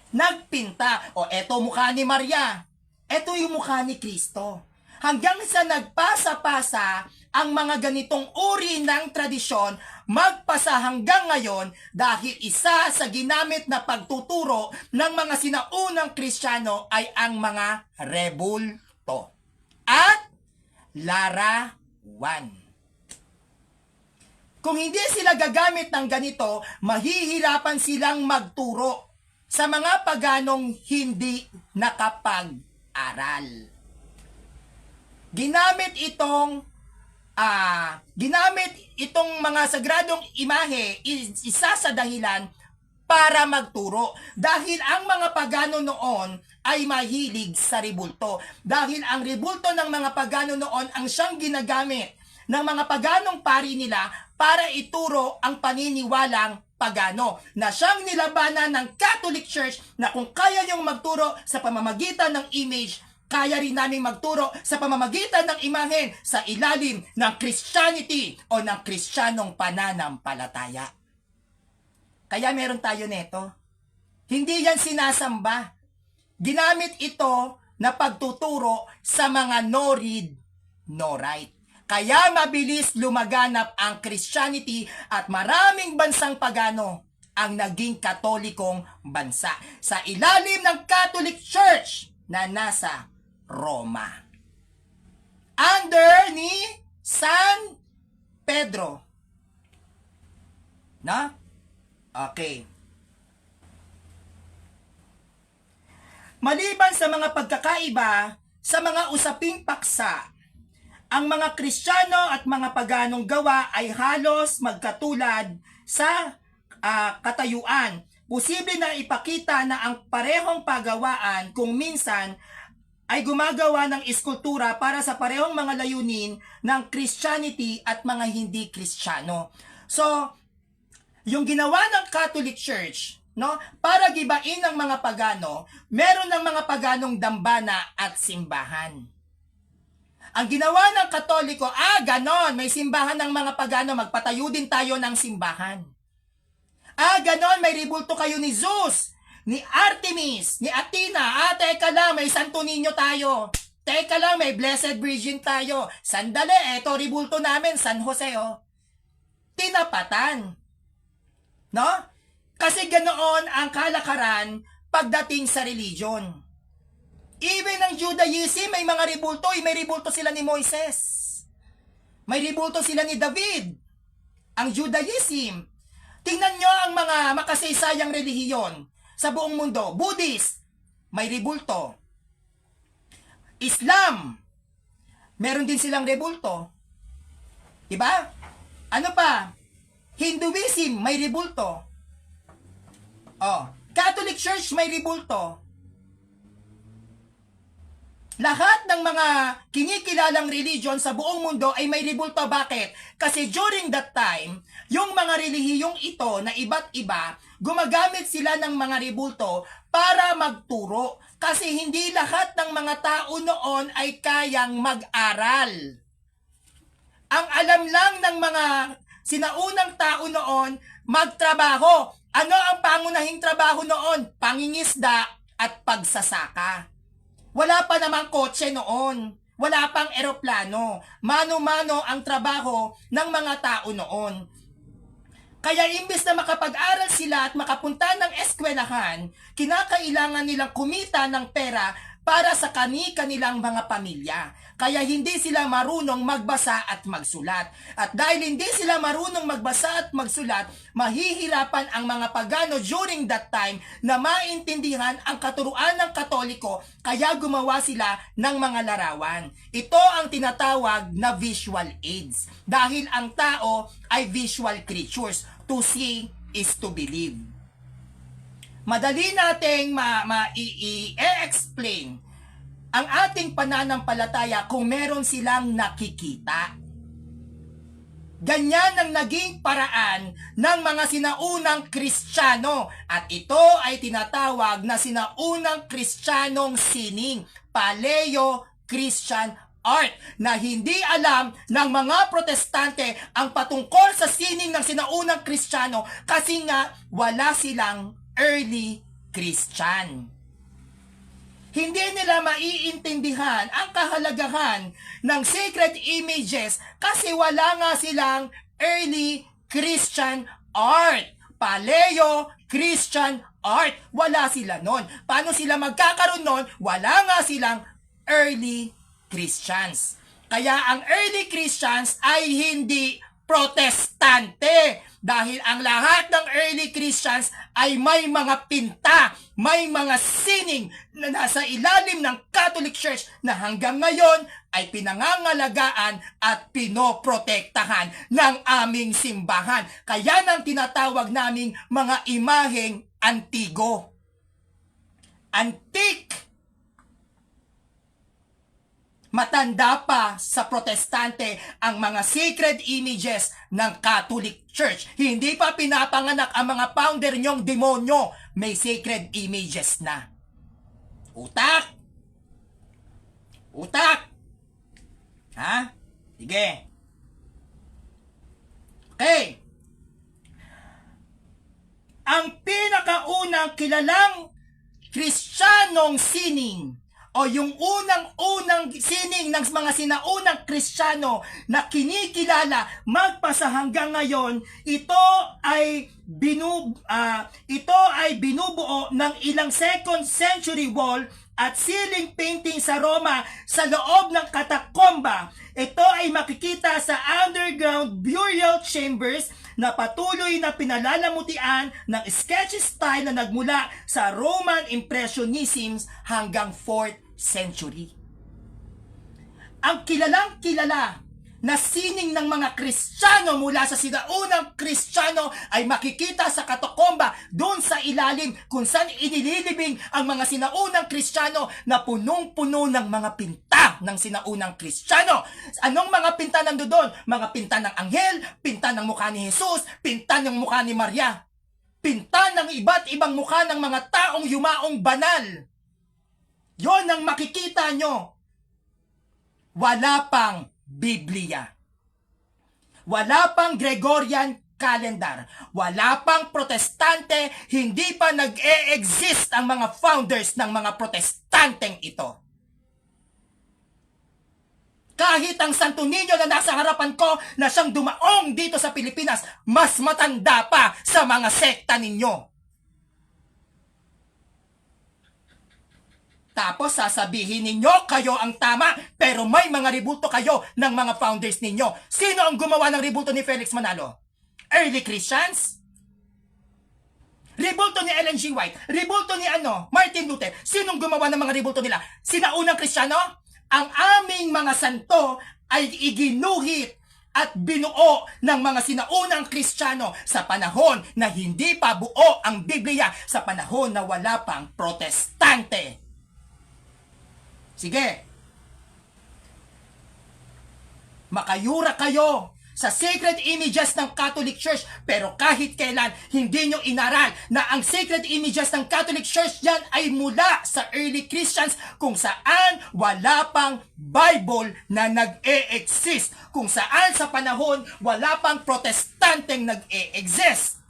nagpinta. O eto mukha ni Maria, eto yung mukha ni Kristo. Hanggang sa nagpasa-pasa ang mga ganitong uri ng tradisyon, magpasa hanggang ngayon dahil isa sa ginamit na pagtuturo ng mga sinaunang Kristiyano ay ang mga rebulto at larawan. Kung hindi sila gagamit ng ganito, mahihirapan silang magturo sa mga paganong hindi nakapag-aral. Ginamit itong mga sagradong imahe, isa sa dahilan para magturo. Dahil ang mga pagano noon ay mahilig sa rebulto. Dahil ang rebulto ng mga pagano noon ang siyang ginagamit ng mga paganong pari nila para ituro ang paniniwalang pagano, na siyang nilabanan ng Catholic Church na kung kaya niyong magturo sa pamamagitan ng image, kaya rin namin magturo sa pamamagitan ng imahen sa ilalim ng Christianity o ng Kristiyanong pananampalataya. Kaya meron tayo neto. Hindi yan sinasamba. Ginamit ito na pagtuturo sa mga no read, no write. Kaya mabilis lumaganap ang Christianity at maraming bansang pagano ang naging katolikong bansa sa ilalim ng Catholic Church na nasa Roma. under ni San Pedro. Na? Okay. Maliban sa mga pagkakaiba sa mga usaping paksa, ang mga Kristiyano at mga paganong gawa ay halos magkatulad sa katayuan. Posible na ipakita na ang parehong pagawaan kung minsan ay gumagawa ng eskultura para sa parehong mga layunin ng Christianity at mga hindi Kristiyano. So, yung ginawa ng Catholic Church, no, para gibain ng mga pagano, meron ng mga paganong dambana at simbahan. Ang ginawa ng Katoliko, ganon, may simbahan ng mga pagano, magpatayo din tayo ng simbahan. Ganon, may ribulto kayo ni Zeus, ni Artemis, ni Athena. Teka lang, may Santo Niño tayo. Teka lang, may Blessed Virgin tayo. Sandali, eto ribulto namin, San Jose, oh. Tinapatan. No? Kasi ganoon ang kalakaran pagdating sa religion. Even ang Judaism, may mga ribulto. May ribulto sila ni Moises. May ribulto sila ni David. Ang Judaism. Tingnan nyo ang mga makasaysayang relihiyon sa buong mundo. Buddhist, may ribulto. Islam, meron din silang ribulto. Diba? Ano pa? Hinduism, may ribulto. Catholic Church, may ribulto. Lahat ng mga kinikilalang religion sa buong mundo ay may ribulto. Bakit? Kasi during that time, yung mga relihiyong ito na iba't iba, gumagamit sila ng mga ribulto para magturo. Kasi hindi lahat ng mga tao noon ay kayang mag-aral. Ang alam lang ng mga sinaunang tao noon, magtrabaho. Ano ang pangunahing trabaho noon? Pangingisda at pagsasaka. Wala pa namang kotse noon. Wala pang eroplano. Mano-mano ang trabaho ng mga tao noon. Kaya imbes na makapag-aral sila at makapunta ng eskwelahan, kinakailangan nilang kumita ng pera para sa kani-kanilang mga pamilya. Kaya hindi sila marunong magbasa at magsulat. At dahil hindi sila marunong magbasa at magsulat, mahihirapan ang mga pagano during that time na maintindihan ang katuruan ng Katoliko, kaya gumawa sila ng mga larawan. Ito ang tinatawag na visual aids. Dahil ang tao ay visual creatures. To see is to believe. Madali nating i-explain ang ating pananampalataya kung meron silang nakikita. Ganyan ang naging paraan ng mga sinaunang Kristiyano at ito ay tinatawag na sinaunang Kristiyanong sining, Paleo-Christian art, na hindi alam ng mga Protestante ang patungkol sa sining ng sinaunang Kristiyano kasi nga wala silang early Christian. Hindi nila maiintindihan ang kahalagahan ng sacred images kasi wala nga silang early Christian art. Paleo-Christian art. Wala sila nun. Paano sila magkakaroon nun? Wala nga silang early Christians. Kaya ang early Christians ay hindi Protestante. Dahil ang lahat ng early Christians ay may mga pinta, may mga sining na nasa ilalim ng Catholic Church na hanggang ngayon ay pinangangalagaan at pinoprotektahan ng aming simbahan. Kaya nang tinatawag naming mga imaheng antigo. Antique. Matanda pa sa Protestante ang mga sacred images ng Catholic Church. Hindi pa pinapanganak ang mga founder nyong demonyo. May sacred images na. Utak! Utak! Ha? Sige. Okay. Ang pinakaunang kilalang Kristiyanong sining o yung unang-unang sining ng mga sinaunang Kristiyano na kinikilala magpasa hanggang ngayon, ito ay binubuo ng ilang 2nd century wall at ceiling painting sa Roma sa loob ng katakomba. Ito ay makikita sa underground burial chambers na patuloy na pinalalamutian ng sketch style na nagmula sa Roman Impressionism hanggang 4th century. Ang kilalang kilala na sining ng mga Kristiyano mula sa sinaunang Kristiyano ay makikita sa katakomba doon sa ilalim kung saan inililibing ang mga sinaunang Kristiyano na punong-puno ng mga pinta ng sinaunang Kristiyano. Anong mga pinta nandoon? Mga pinta ng anghel, pinta ng mukha ni Jesus, pinta ng mukha ni Maria, pinta ng iba't ibang mukha ng mga taong yumaong banal. Yon ang makikita nyo. Wala pang Biblia. Wala pang Gregorian calendar. Wala pang protestante. Hindi pa nag-e-exist ang mga founders ng mga protestanteng ito. Kahit ang Santo Niño na nasa harapan ko na siyang dumaong dito sa Pilipinas, mas matanda pa sa mga sekta ninyo. Tapos sasabihin ninyo, kayo ang tama, pero may mga ribulto kayo ng mga founders ninyo. Sino ang gumawa ng ribulto ni Felix Manalo? Early Christians? Ribulto ni Ellen G. White? Ribulto ni Martin Luther? Sinong gumawa ng mga ribulto nila? Sinaunang Kristiyano? Ang aming mga santo ay iginuhit at binuo ng mga sinaunang Kristiyano sa panahon na hindi pa buo ang Biblia, sa panahon na wala pang protestante. Sige. Makayura kayo sa sacred images ng Catholic Church, pero kahit kailan hindi nyo inaral na ang sacred images ng Catholic Church yan ay mula sa early Christians kung saan wala pang Bible na nag-e-exist, kung saan sa panahon wala pang protestanteng nag-e-exist.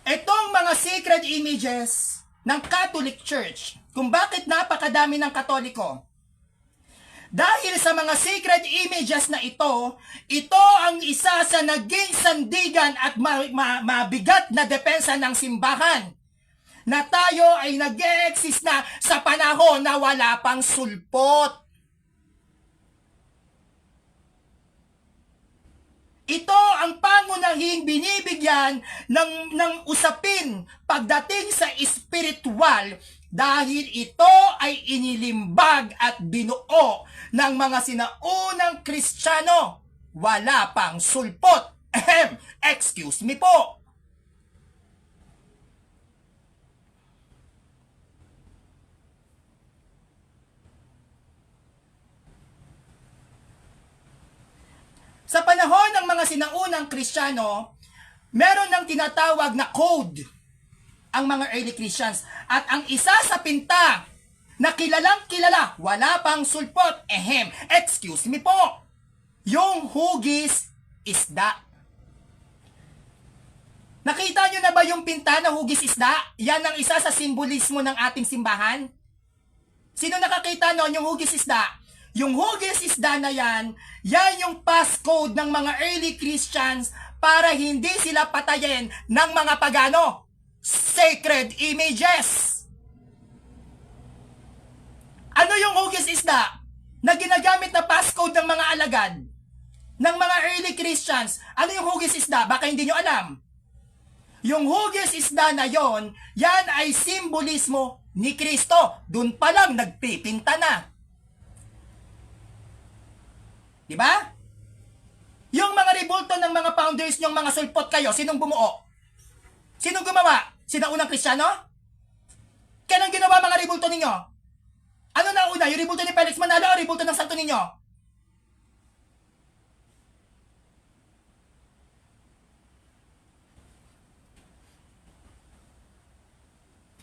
Itong mga sacred images ng Catholic Church, kung bakit napakadami ng Katoliko, dahil sa mga sacred images na ito ang isa sa naging sandigan at mabigat na depensa ng simbahan, na tayo ay nag-e-exist na sa panahon na wala pang sulpot. Ito ang pangunahing binibigyan ng usapin pagdating sa espiritual, dahil ito ay inilimbag at binuo ng mga sinaunang Kristiyano. Wala pang sulpot. Excuse me po. Sa panahon ng mga sinaunang Kristiyano, meron ng tinatawag na code ang mga early Christians. At ang isa sa pinta na kilalang kilala, wala pang sulpot, excuse me po, yung hugis isda. Nakita nyo na ba yung pinta na hugis isda? Yan ang isa sa simbolismo ng ating simbahan. Sino nakakita nun yung hugis isda? Yung hugis isda na yan yung passcode ng mga early Christians para hindi sila patayin ng mga pagano. Sacred images. Ano yung hugis isda na ginagamit na passcode ng mga alagad ng mga early Christians? Ano yung hugis isda? Baka hindi nyo alam. Yung hugis isda na yan ay simbolismo ni Kristo. Doon pa lang nagpipinta na. Diba? Yung mga ribulto ng mga founders nyong mga sulpot kayo, sinong bumuo? Sinong gumawa? Sinaunang Kristiyano? Kailan ginawa mga ribulto ninyo? Ano na una? Yung ribulto ni Felix Manalo o ribulto ng Santo Niño?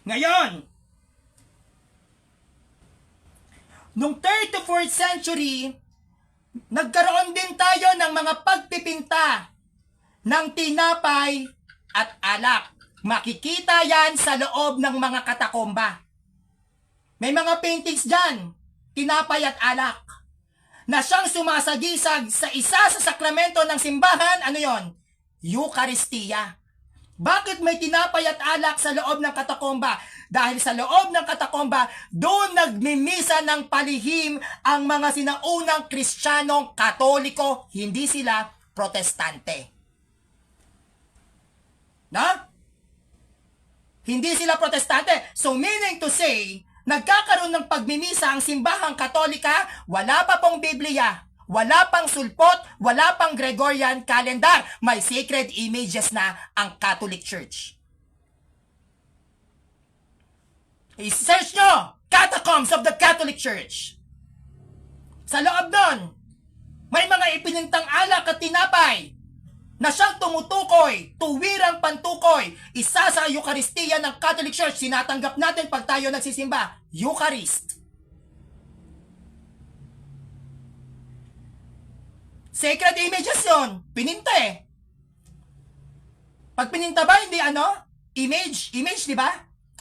Ngayon, nung 3rd to 4th century, nagkaroon din tayo ng mga pagpipinta ng tinapay at alak. Makikita yan sa loob ng mga katakomba. May mga paintings dyan, tinapay at alak. na siyang sumasagisag sa isa sa sakramento ng simbahan, ano yon? Eucharistia. Bakit may tinapay at alak sa loob ng katakomba? Dahil sa loob ng katakomba, doon nagmimisa ng palihim ang mga sinaunang Kristiyanong Katoliko, hindi sila Protestante. No? Hindi sila Protestante. So meaning to say, nagkakaroon ng pagmimisa ang simbahang Katolika, wala pa pong Biblia, wala pang sulpot, wala pang Gregorian calendar. May sacred images na ang Catholic Church. I-search nyo, Catacombs of the Catholic Church. Sa loob doon, may mga ipinintang alak at tinapay na siyang tumutukoy, tuwirang pantukoy, isa sa Eucharistia ng Catholic Church. Sinatanggap natin pag tayo nagsisimba, Eucharist. Sacred images yun. Pininta eh. Pag pininta ba, hindi ano? Image, di ba?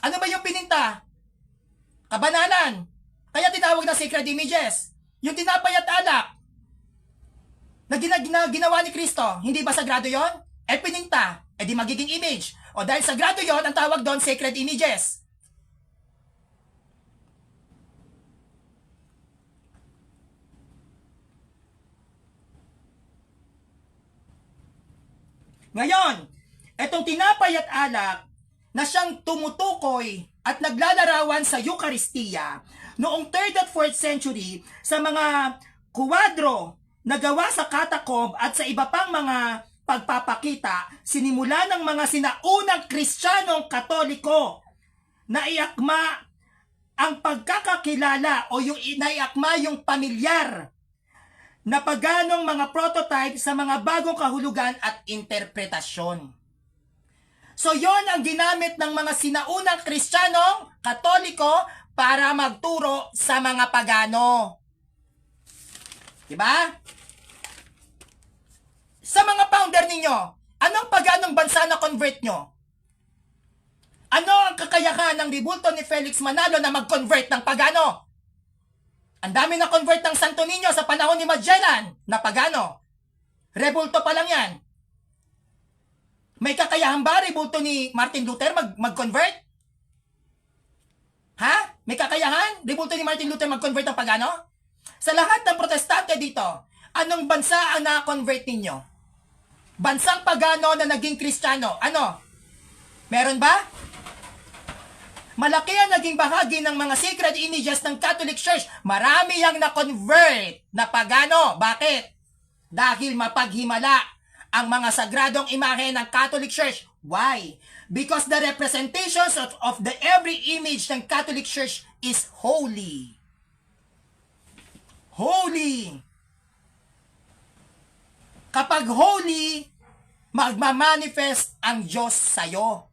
Ano ba yung pininta? Kabanalan. Kaya tinawag na sacred images. Yung tinapay at alak na ginawa ni Kristo, hindi ba sagrado yon? Eh pininta, eh di magiging image. O dahil sagrado yon, ang tawag doon sacred images. Ngayon, etong tinapay at alak na siyang tumutukoy at naglalarawan sa Eucharistia noong 3rd at 4th century sa mga kuwadro na gawa sa catacomb at sa iba pang mga pagpapakita, sinimula ng mga sinaunang Kristiyanong Katoliko na iakma ang pagkakakilala o yung naiakma yung pamilyar na paganong mga prototype sa mga bagong kahulugan at interpretasyon. So yon ang ginamit ng mga sinaunang Kristiyanong Katoliko para magturo sa mga pagano. Diba? Sa mga founder ninyo, anong paganong bansa na convert nyo? Ano ang kakayahan ng ribulto ni Felix Manalo na mag-convert ng pagano? Ang dami na convert ng Santo Niño sa panahon ni Magellan na pagano. Rebulto pa lang yan. May kakayahan ba rebulto ni Martin Luther mag-convert? Ha? May kakayahan rebulto ni Martin Luther mag-convert ng pagano? Sa lahat ng protestante dito, anong bansa ang na-convert ninyo? Bansang pagano na naging Kristiyano. Ano? Meron ba? Malaki ang naging bahagi ng mga sacred images ng Catholic Church. Marami ang na-convert na pagano. Bakit? Dahil mapaghimala ang mga sagradong imahe ng Catholic Church. Why? Because the representations of the every image ng Catholic Church is holy. Holy. Kapag holy, magmamanifest ang Diyos sa'yo.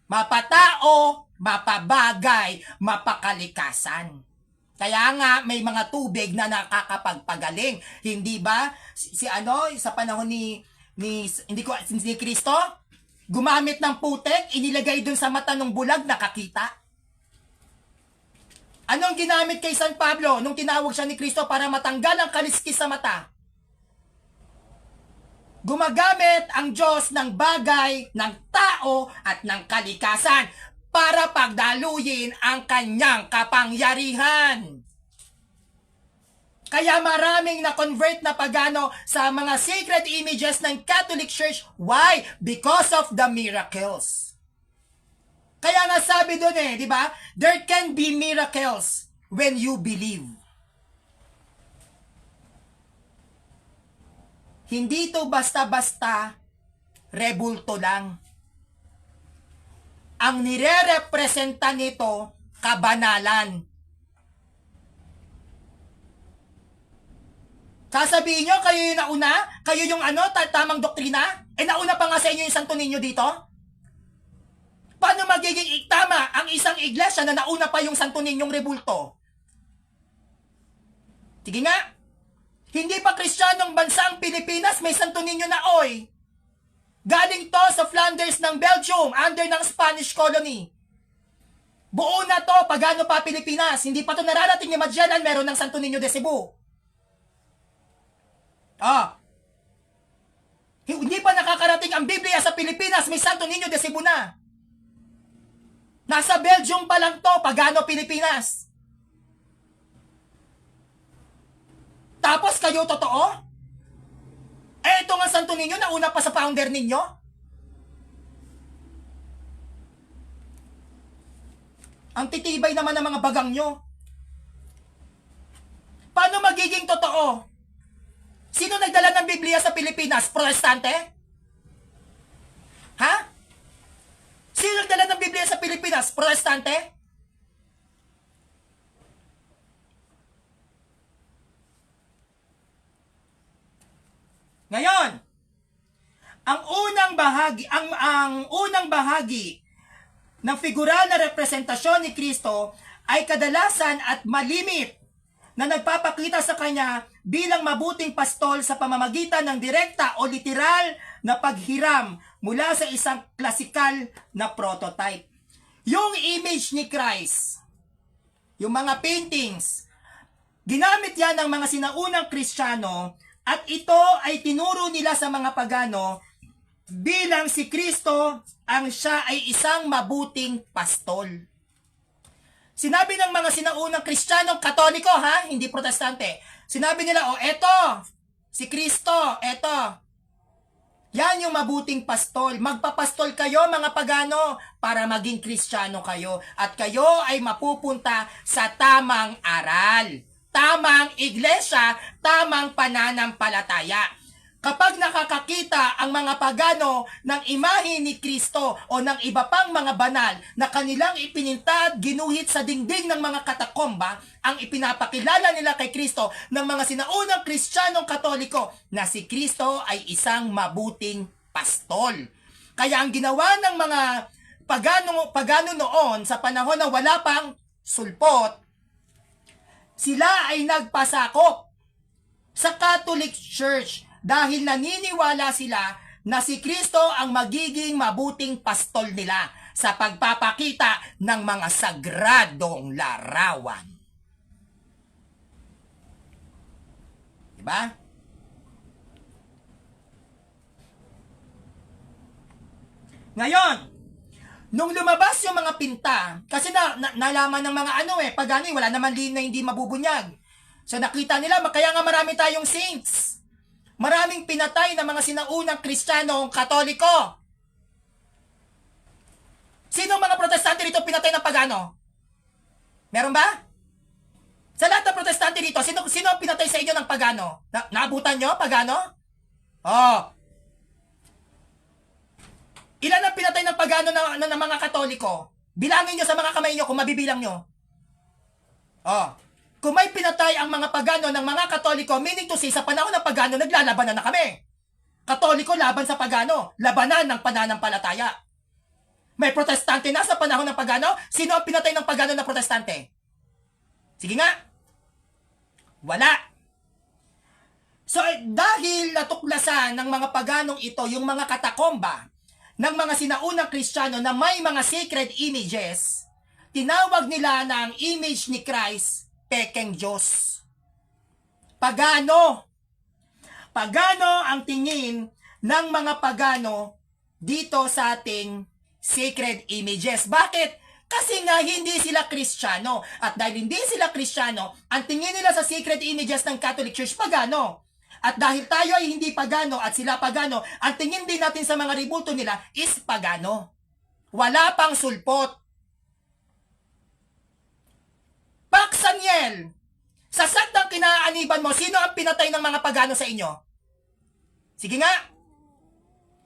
Mapatao, mapabagay, mapakalikasan. Kaya nga may mga tubig na nakakapagpagaling. Hindi ba sa panahon ni Kristo, gumamit ng putek, inilagay dun sa mata ng bulag, nakakita. Anong ginamit kay San Pablo nung tinawag siya ni Kristo para matanggal ang kaliskis sa mata? Gumagamit ang Diyos ng bagay, ng tao at ng kalikasan para pagdaluyin ang kanyang kapangyarihan. Kaya maraming na-convert na pagano sa mga sacred images ng Catholic Church. Why? Because of the miracles. Kaya nga sabi doon di ba? There can be miracles when you believe. Hindi to basta-basta rebulto lang. Ang nire-representa nito, kabanalan. Sasabihin nyo, kayo yung nauna? Kayo yung tamang doktrina? Nauna pa nga sa inyo yung Santo Niño dito? Paano magiging tama ang isang iglesia na nauna pa yung Santo Niñong rebulto? Sige nga. Hindi pa Kristiyanong bansa ang Pilipinas, may Santo Niño na oy. Galing to sa Flanders ng Belgium, under ng Spanish colony. Buo na to, pagano pa Pilipinas. Hindi pa to nararating ni Magellan, meron ng Santo Niño de Cebu. Ah, hindi pa nakakarating ang Biblia sa Pilipinas, may Santo Niño de Cebu na. Nasa Belgium pa lang to, pagano Pilipinas. Tapos kayo totoo? Eh, ito nga Santo Niño, nauna pa sa founder ninyo? Ang titibay naman ng mga bagang nyo. Paano magiging totoo? Sino nagdala ng Biblia sa Pilipinas? Protestante? Ha? Sino nagdala ng Biblia sa Pilipinas? Protestante? Ngayon, ang unang bahagi ng figural na representasyon ni Kristo ay kadalasan at malimit na nagpapakita sa kanya bilang mabuting pastol sa pamamagitan ng direkta o literal na paghiram mula sa isang klasikal na prototype. Yung image ni Christ, yung mga paintings, ginamit yan ng mga sinaunang Kristiyano at ito ay tinuro nila sa mga pagano bilang si Kristo ang siya ay isang mabuting pastol. Sinabi ng mga sinaunang Kristiyanong Katoliko, ha? Hindi Protestante. Sinabi nila, eto, si Kristo, eto. Yan yung mabuting pastol. Magpapastol kayo, mga pagano, para maging Kristiyano kayo. At kayo ay mapupunta sa tamang aral. Tamang iglesia, tamang pananampalataya. Kapag nakakakita ang mga pagano ng imahe ni Kristo o ng iba pang mga banal na kanilang ipininta at ginuhit sa dingding ng mga katakomba, ang ipinapakilala nila kay Kristo ng mga sinaunang Kristiyanong Katoliko na si Kristo ay isang mabuting pastol. Kaya ang ginawa ng mga pagano noon sa panahon na wala pang sulpot, sila ay nagpasakop sa Catholic Church dahil naniniwala sila na si Kristo ang magiging mabuting pastol nila sa pagpapakita ng mga sagradong larawan. Diba? Ngayon, nung lumabas yung mga pinta, kasi nalaman ng mga pagano, wala naman din na hindi mabubunyag. So nakita nila, kaya nga marami tayong saints. Maraming pinatay na mga sinaunang Kristiyano Katoliko. Sino ang mga Protestante dito pinatay ng pagano? Meron ba? Sa lahat ng Protestante dito, sino ang pinatay sa inyo ng pagano? Naabutan nyo, pagano? Ilan ang pinatay ng pagano ng mga Katoliko? Bilangin nyo sa mga kamay nyo kung mabibilang nyo. Kung may pinatay ang mga pagano ng mga Katoliko, meaning to say, sa panahon ng pagano, naglalabanan na kami. Katoliko laban sa pagano, labanan ng pananampalataya. May Protestante na sa panahon ng pagano, sino ang pinatay ng pagano na Protestante? Sige nga. Wala. So, dahil natuklasan ng mga paganong ito, yung mga katakomba ng mga sinaunang Kristiyano na may mga sacred images, tinawag nila na ang image ni Christ pekeng Diyos. Pagano. Pagano ang tingin ng mga pagano dito sa ating sacred images. Bakit? Kasi nga hindi sila Kristiyano. At dahil hindi sila Kristiyano, ang tingin nila sa sacred images ng Catholic Church, pagano. At dahil tayo ay hindi pagano at sila pagano, ang tingin din natin sa mga ribulto nila is pagano. Wala pang sulpot. Paksaniel, sa saktang kinaaniban mo, sino ang pinatay ng mga pagano sa inyo? Sige nga.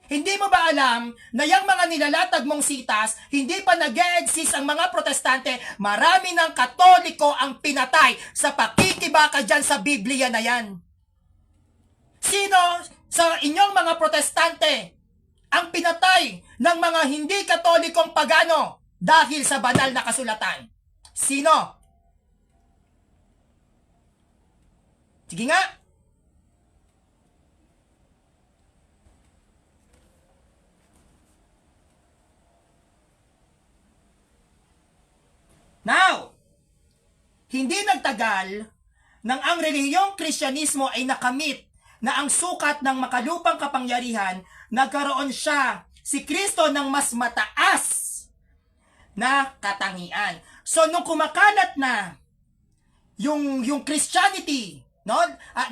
Hindi mo ba alam na yung mga nilalatag mong sitas, hindi pa nag-e-exist ang mga Protestante, marami ng Katoliko ang pinatay sa pakikibaka dyan sa Biblia na yan. Sino sa inyong mga Protestante ang pinatay ng mga hindi Katolikong pagano dahil sa banal na kasulatan? Sino? Sige nga. Now, hindi nagtagal nang ang relihiyong Kristyanismo ay nakamit na ang sukat ng makalupang kapangyarihan, nagkaroon siya, si Kristo, ng mas mataas na katangian. So, nung kumakalat na yung Christianity, no?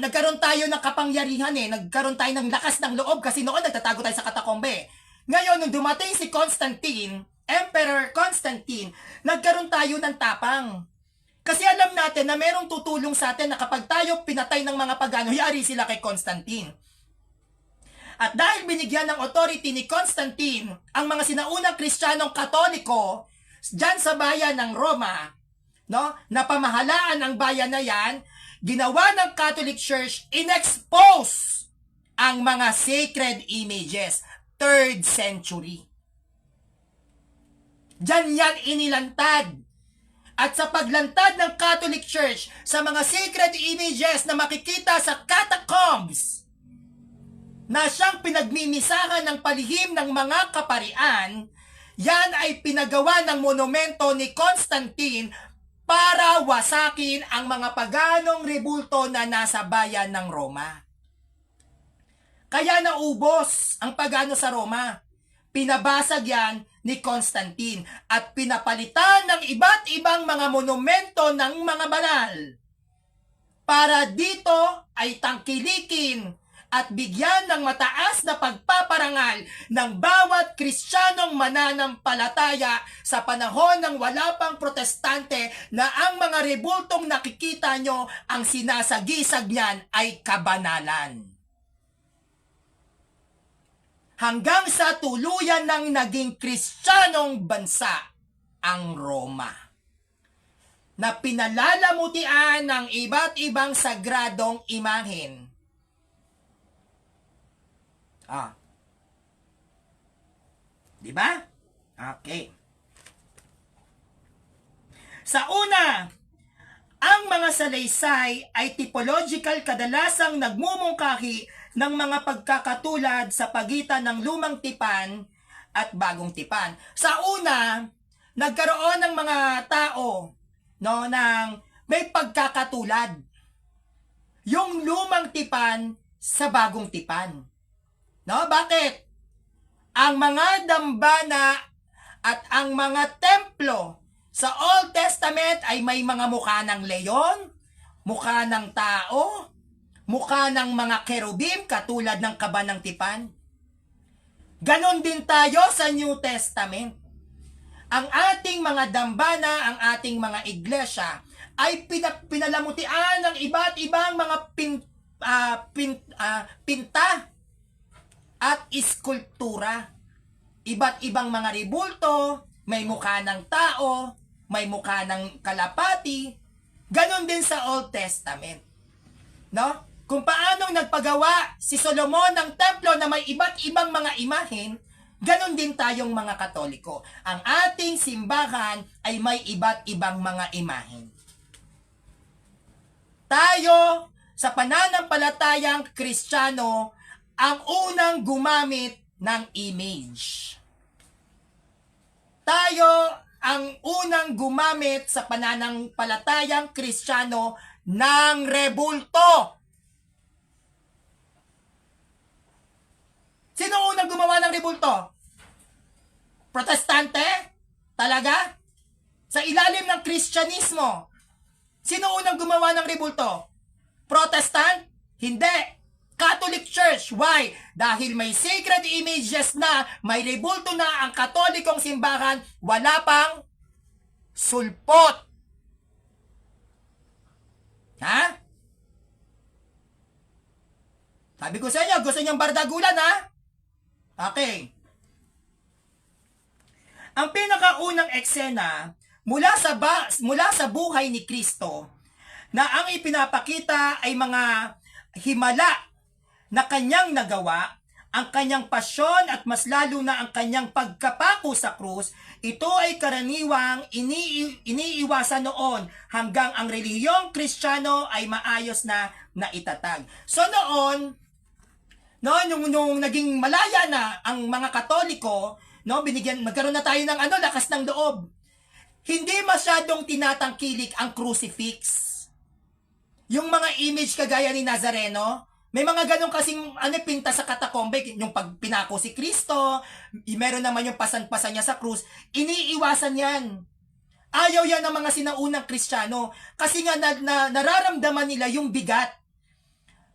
Nagkaroon tayo ng kapangyarihan nagkaroon tayo ng lakas ng loob kasi noon nagtatago tayo sa katakombe. Ngayon, nung dumating si Constantine, Emperor Constantine, nagkaroon tayo ng tapang. Kasi alam natin na merong tutulong sa atin na kapag tayo pinatay ng mga pagano, yari sila kay Constantine. At dahil binigyan ng authority ni Constantine ang mga sinaunang Kristiyanong Katoliko dyan sa bayan ng Roma, no, na pamahalaan ang bayan na yan, ginawa ng Catholic Church, inexpose ang mga sacred images. 3rd century. Diyan yan inilantad. At sa paglantad ng Catholic Church sa mga sacred images na makikita sa catacombs na siyang pinagmimisahan ng palihim ng mga kaparian, yan ay pinagawa ng monumento ni Constantine para wasakin ang mga paganong rebulto na nasa bayan ng Roma. Kaya naubos ang pagano sa Roma. Pinabasag yan ni Constantine at pinapalitan ng iba't ibang mga monumento ng mga banal para dito ay tangkilikin at bigyan ng mataas na pagpaparangal ng bawat Kristiyanong mananampalataya sa panahon ng wala pang protestante na ang mga rebultong nakikita nyo, ang sinasagisag niyan ay kabanalan. Hanggang sa tuluyan ng naging Kristiyanong bansa ang Roma, na pinalalamutian ng iba't ibang sagradong imahen. Di ba? Okay. Sa una, ang mga salaysay ay typological, kadalasang nagmumungkahi ng mga pagkakatulad sa pagitan ng lumang tipan at bagong tipan. Sa una, nagkaroon ng mga tao, no, ng may pagkakatulad. Yung lumang tipan sa bagong tipan. No, bakit? Ang mga dambana at ang mga templo sa Old Testament ay may mga mukha ng leyon, mukha ng tao, mukha ng mga kerubim katulad ng kaba ng tipan. Ganon din tayo sa New Testament. Ang ating mga dambana, ang ating mga iglesia ay pinalamutian ng iba't ibang mga pinta at iskultura. Iba't ibang mga rebulto, may mukha ng tao, may mukha ng kalapati. Ganon din sa Old Testament. No? Kung paano nagpagawa si Solomon ng templo na may iba't ibang mga imahen, ganon din tayong mga Katoliko. Ang ating simbahan ay may iba't ibang mga imahen. Tayo, sa pananampalatayang Kristiyano, ang unang gumamit ng image. Tayo ang unang gumamit sa pananampalatayang Kristiyano ng rebulto. Sino unang gumawa ng rebulto? Protestante? Talaga? Sa ilalim ng Kristyanismo, sino unang gumawa ng rebulto? Protestant? Hindi. Catholic Church. Why? Dahil may sacred images na, may rebulto na ang Katolikong simbahan, wala pang sulpot. Ha? Sabi ko sa inyo, gusto niyong bardagulan, ha? Okay. Ang pinakaunang eksena mula sa buhay ni Kristo na ang ipinapakita ay mga himala na kanyang nagawa, ang kanyang pasyon at mas lalo na ang kanyang pagkapako sa krus. Ito ay karaniwang iniiwasan noon hanggang ang relihiyong Kristiyano ay maayos na naitatag. So noon, no, nung naging malaya na ang mga Katoliko, no, magkaroon na tayo ng lakas ng loob. Hindi masyadong tinatangkilik ang crucifix. Yung mga image kagaya ni Nazareno, May mga ganun kasing pinta sa katakombe, yung pag pinako si Kristo, meron naman yung pasan-pasan niya sa krus, iniiwasan yan. Ayaw yan ng mga sinaunang Kristiyano kasi nga nararamdaman nila yung bigat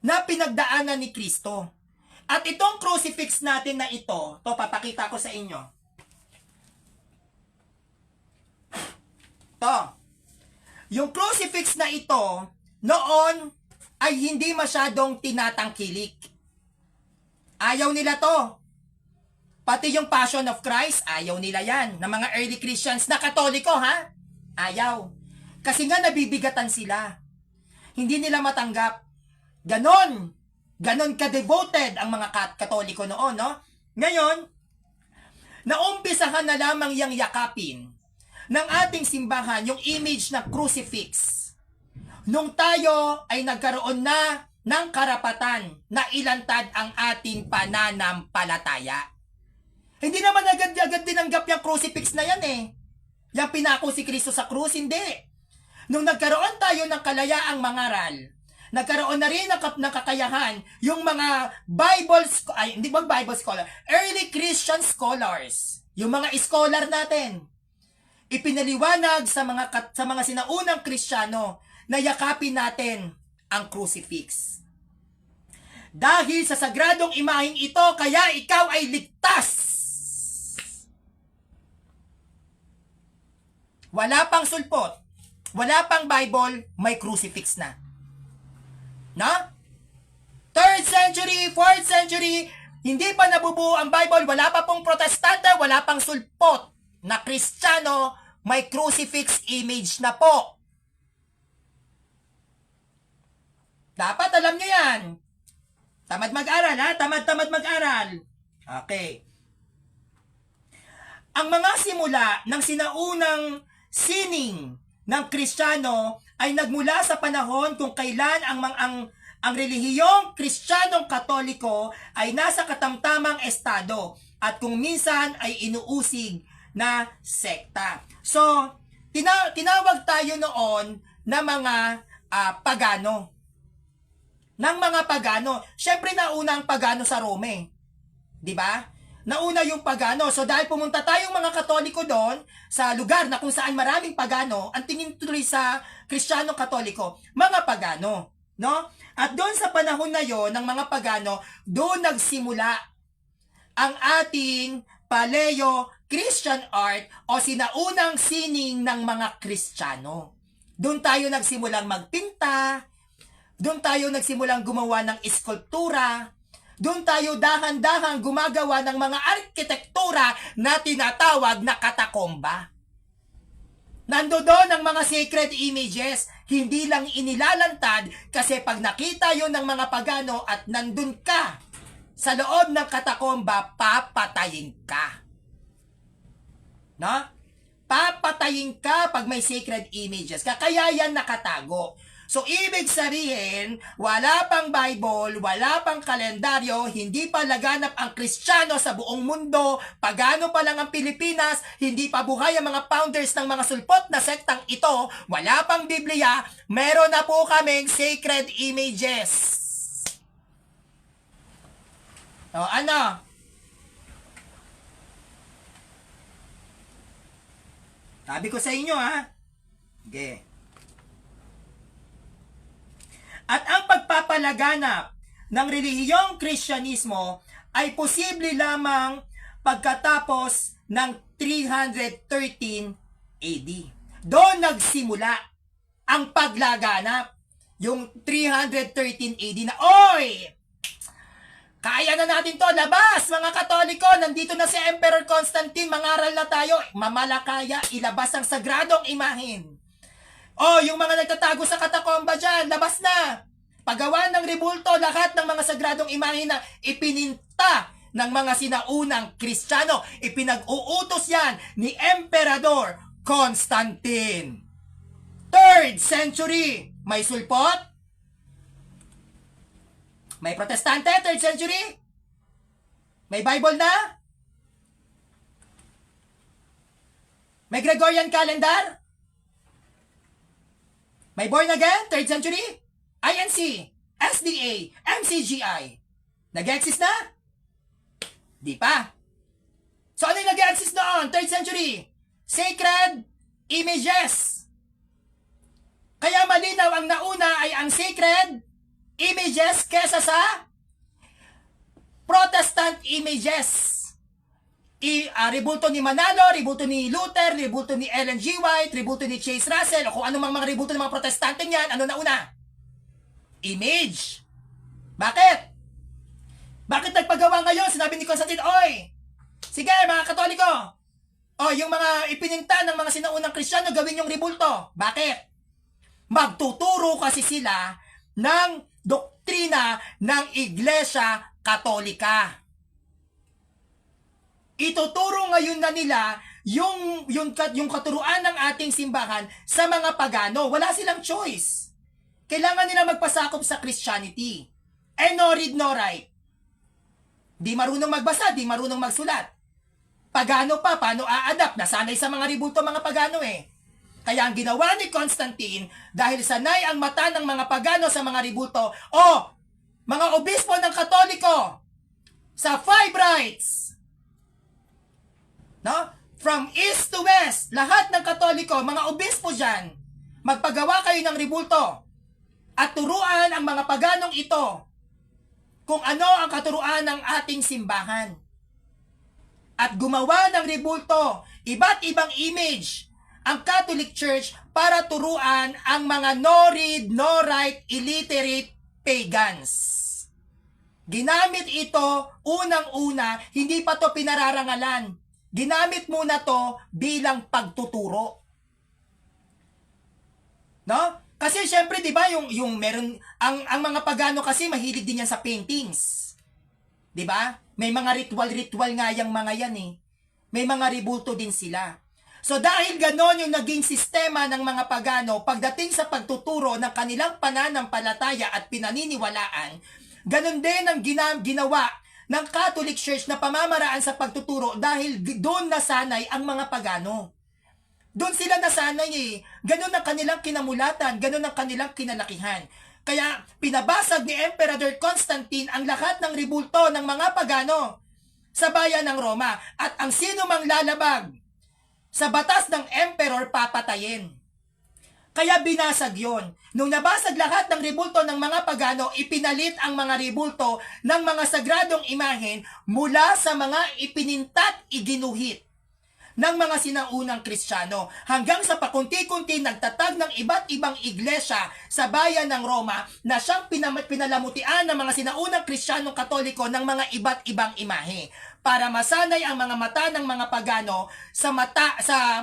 na pinagdaanan ni Kristo. At itong crucifix natin na ito, papakita ko sa inyo. Yung crucifix na ito, noon ay hindi masyadong tinatangkilik. Ayaw nila to. Pati yung Passion of Christ, ayaw nila yan. Ng mga early Christians na Katoliko, ha? Ayaw. Kasi nga nabibigatan sila. Hindi nila matanggap. Ganon ka-devoted ang mga Katoliko noon, no? Ngayon, naumpisahan na lamang yang yakapin ng ating simbahan yung image ng crucifix. Nung tayo ay nagkaroon na ng karapatan na ilantad ang ating pananampalataya. Hindi naman agad-agad tinanggap yung crucifix na yan eh. Yung pinako si Kristo sa krus, hindi. Nung nagkaroon tayo ng kalayaang mangaral, nagkaroon na rin ng kakayahan yung mga Bible scholar, early Christian scholars, yung mga scholar natin, ipinaliwanag sa mga sinaunang Kristiyano na yakapin natin ang crucifix. Dahil sa sagradong imaheng ito, kaya ikaw ay ligtas. Wala pang sulpot, wala pang Bible, may crucifix na. Na? 3rd century, 4th century, hindi pa nabubuo ang Bible, wala pa pong protestante, wala pang sulpot na Kristiyano, may crucifix image na po. Dapat alam nyo yan. Tamad mag-aral, ha? Tamad mag-aral. Okay. Ang mga simula ng sinaunang sining ng Kristiyano ay nagmula sa panahon kung kailan ang relihiyong Kristiyanong Katoliko ay nasa katamtamang estado at kung minsan ay inuusig na sekta. So, tinawag tayo noon na mga pagano. Ng mga pagano. Siyempre nauna ang pagano sa Rome. 'Di ba? Nauna yung pagano. So dahil pumunta tayong mga Katoliko doon sa lugar na kung saan maraming pagano, ang tingin tuloy sa Kristiyano Katoliko, mga pagano, no? At doon sa panahon na yon ng mga pagano, doon nagsimula ang ating Paleo-Christian art o sinaunang sining ng mga Kristiyano. Doon tayo nagsimulang magpinta, doon tayo nagsimulang gumawa ng eskultura, doon tayo dahan-dahan gumagawa ng mga arkitektura na tinatawag na katakomba. Nando doon ang mga sacred images, hindi lang inilalantad kasi pag nakita yon ng mga pagano at nandun ka sa loob ng katakomba, papatayin ka. No? Papatayin ka pag may sacred images. Kaya yan nakatago. So, ibig sabihin, wala pang Bible, wala pang kalendaryo, hindi pa laganap ang Kristiyano sa buong mundo, pagano pa lang ang Pilipinas, hindi pa buhay ang mga founders ng mga sulpot na sektang ito, wala pang Biblia, meron na po kaming sacred images. O, ano? Sabi ko sa inyo, ha? Okay. At ang pagpapalaganap ng relihiyong Kristyanismo ay posible lamang pagkatapos ng 313 AD. Doon nagsimula ang paglaganap. Yung 313 AD na, oy! Kaya na natin to, labas mga Katoliko, nandito na si Emperor Constantine, mangaral na tayo, mamalakaya, ilabas ang sagradong imahen. Oh, yung mga nagtatago sa katakomba dyan, labas na. Paggawa ng rebulto, lahat ng mga sagradong imahe na ipininta ng mga sinaunang Kristiyano. Ipinag-uutos yan ni Emperador Constantine. 3rd century, may sulpot? May protestante, 3rd century? May Bible na? May Gregorian calendar? May born again, 3rd century? INC. SDA, MCGI. Nag-exist na? Di pa. So ano yung nag-exist noon? 3rd century. Sacred images. Kaya malinaw ang nauna ay ang sacred images kesa sa Protestant images. Ribulto ni Manalo, ribulto ni Luther, ribulto ni Ellen G. White, ribulto ni Chase Russell, o kung ano mga ribulto ng mga protestante niyan, ano na una? Image. Bakit? Bakit nagpagawa ngayon? Sinabi ni Constantine, oy, sige mga Katoliko, yung mga ipininta ng mga sinaunang Kristiyano, gawin yung ribulto. Bakit? Magtuturo kasi sila ng doktrina ng Iglesia Katolika. Ituturo ngayon na nila yung katuruan ng ating simbahan sa mga pagano. Wala silang choice. Kailangan nila magpasakop sa Christianity. No read, no write. Di marunong magbasa, di marunong magsulat. Pagano pa, paano a-adapt? Nasanay sa mga ribulto mga pagano eh. Kaya ang ginawa ni Constantine, dahil sanay ang mata ng mga pagano sa mga ribulto, mga obispo ng Katoliko, sa 5 rights, no? From east to west, lahat ng Katoliko, mga obispo dyan, magpagawa kayo ng ribulto at turuan ang mga paganong ito kung ano ang katuruan ng ating simbahan. At gumawa ng ribulto, iba't ibang image ang Catholic Church para turuan ang mga no read, no write, illiterate pagans. Ginamit ito unang-una, hindi pa to pinararangalan. Ginamit muna to bilang pagtuturo. No? Kasi syempre 'di ba yung meron ang mga pagano kasi mahilig din yan sa paintings. 'Di ba? May mga ritual nga yang mga yan eh. May mga ribulto din sila. So dahil ganon yung naging sistema ng mga pagano pagdating sa pagtuturo ng kanilang pananampalataya at pinaniniwalaan, ganon din ang ginawa ng Catholic Church na pamamaraan sa pagtuturo dahil doon nasanay ang mga pagano. Doon sila nasanay eh. Ganon ang kanilang kinamulatan, ganon ang kanilang kinalakihan. Kaya pinabasag ni Emperor Constantine ang lahat ng ribulto ng mga pagano sa bayan ng Roma at ang sino mang lalabag sa batas ng Emperor papatayin. Kaya binasag yon. Nung nabasag lahat ng ribulto ng mga pagano, ipinalit ang mga ribulto ng mga sagradong imahen mula sa mga ipinintat iginuhit ng mga sinaunang Kristiyano hanggang sa pakunti-kunti nagtatag ng iba't ibang iglesia sa bayan ng Roma na siyang pinalamutian ng mga sinaunang Kristiyanong Katoliko ng mga iba't ibang imahe para masanay ang mga mata ng mga pagano sa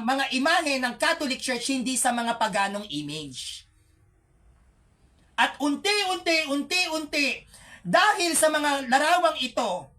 mga imahe ng Catholic Church, hindi sa mga paganong image. At unti-unti, dahil sa mga larawang ito,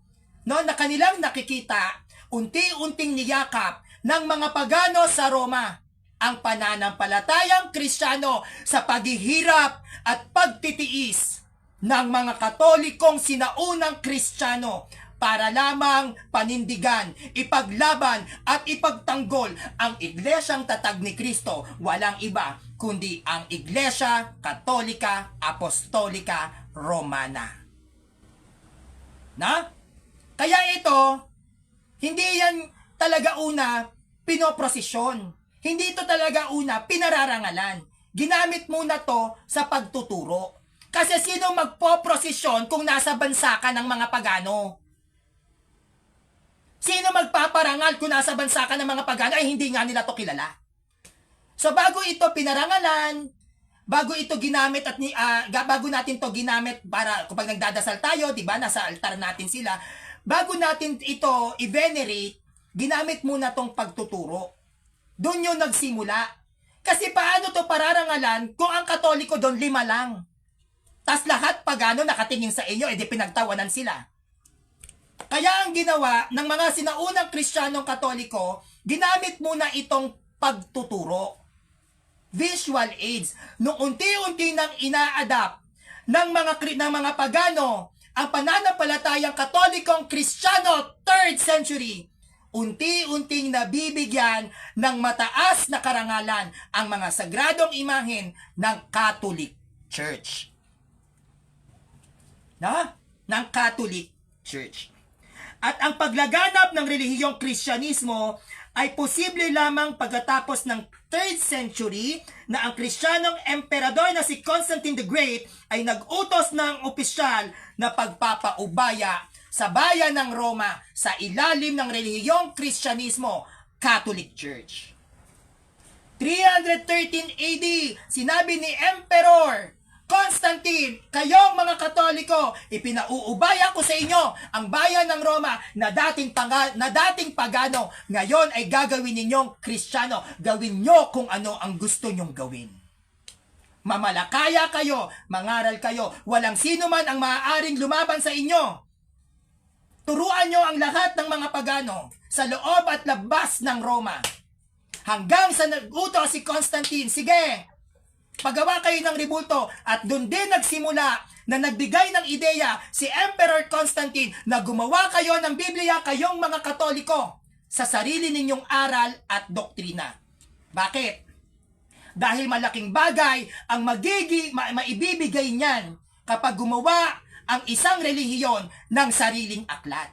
no, na kanilang nakikita, unti-unting niyakap ng mga pagano sa Roma ang pananampalatayang Kristiyano sa paghihirap at pagtitiis ng mga Katolikong sinaunang Kristiyano para lamang panindigan, ipaglaban at ipagtanggol ang Iglesyang Tatag ni Kristo, walang iba kundi ang Iglesia Katolika Apostolika Romana. Na? Kaya ito, hindi yan talaga una pinoprosesyon. Hindi ito talaga una pinararangalan. Ginamit muna to sa pagtuturo. Kasi sino magpoprosesyon kung nasa bansa ka ng mga pagano? Sino magpaparangal kung nasa bansa ka ng mga pagano ay hindi nga nila to kilala? So bago ito pinarangalan, bago ito ginamit at bago natin to ginamit para kapag nagdadasal tayo, 'di ba? Nasa altar natin sila. Bago natin ito i-venerate, ginamit muna tong pagtuturo. Doon yung nagsimula. Kasi paano to pararangalan kung ang Katoliko doon 5 lang? Tas lahat pagano nakatingin sa inyo, edi pinagtawanan sila. Kaya ang ginawa ng mga sinaunang Kristiyanong Katoliko, ginamit muna itong pagtuturo. Visual aids. Nung unti-unti nang ina-adapt ng mga pagano ang pananampalatayang Katolikong Kristiyano 3rd century, unti-unting nabibigyan ng mataas na karangalan ang mga sagradong imahen ng Catholic Church. ng Catholic Church. At ang paglaganap ng relihiyong Kristyanismo ay posible lamang pagkatapos ng 3rd century na ang Kristyanong emperador na si Constantine the Great ay nag-utos ng opisyal na pagpapaubaya sa bayan ng Roma sa ilalim ng relihiyong Kristyanismo, Catholic Church. 313 AD, sinabi ni Emperor Constantine, kayong mga Katoliko, ipinauubaya ko sa inyo ang bayan ng Roma na dating pagano, ngayon ay gagawin ninyong Kristiyano. Gawin nyo kung ano ang gusto nyong gawin. Mamalakaya kayo, mangaral kayo, walang sino man ang maaaring lumaban sa inyo. Turuan nyo ang lahat ng mga pagano sa loob at labas ng Roma. Hanggang sa nag-utos si Constantine, sige, pagawa kayo ng ribulto, at doon din nagsimula na nagbigay ng ideya si Emperor Constantine na gumawa kayo ng Biblia, kayong mga Katoliko, sa sarili ninyong aral at doktrina. Bakit? Dahil malaking bagay ang maibibigay niyan kapag gumawa ang isang relihiyon ng sariling aklat.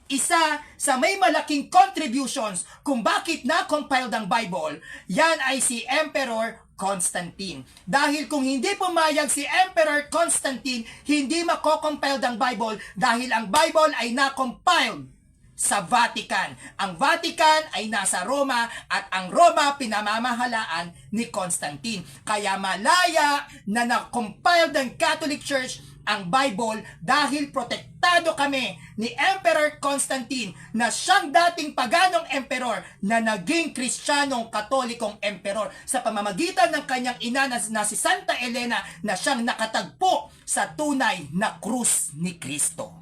Isa sa may malaking contributions kung bakit na-compiled ang Bible, yan ay si Emperor Constantine. Dahil kung hindi pumayag si Emperor Constantine, hindi mako-compiled ang Bible dahil ang Bible ay na-compiled sa Vatican. Ang Vatican ay nasa Roma at ang Roma pinamamahalaan ni Constantine. Kaya malaya na na-compiled ng Catholic Church ang Bible dahil protektado kami ni Emperor Constantine na siyang dating paganong emperor na naging Kristiyanong Katolikong emperor sa pamamagitan ng kanyang ina na si Santa Elena na siyang nakatagpo sa tunay na krus ni Kristo.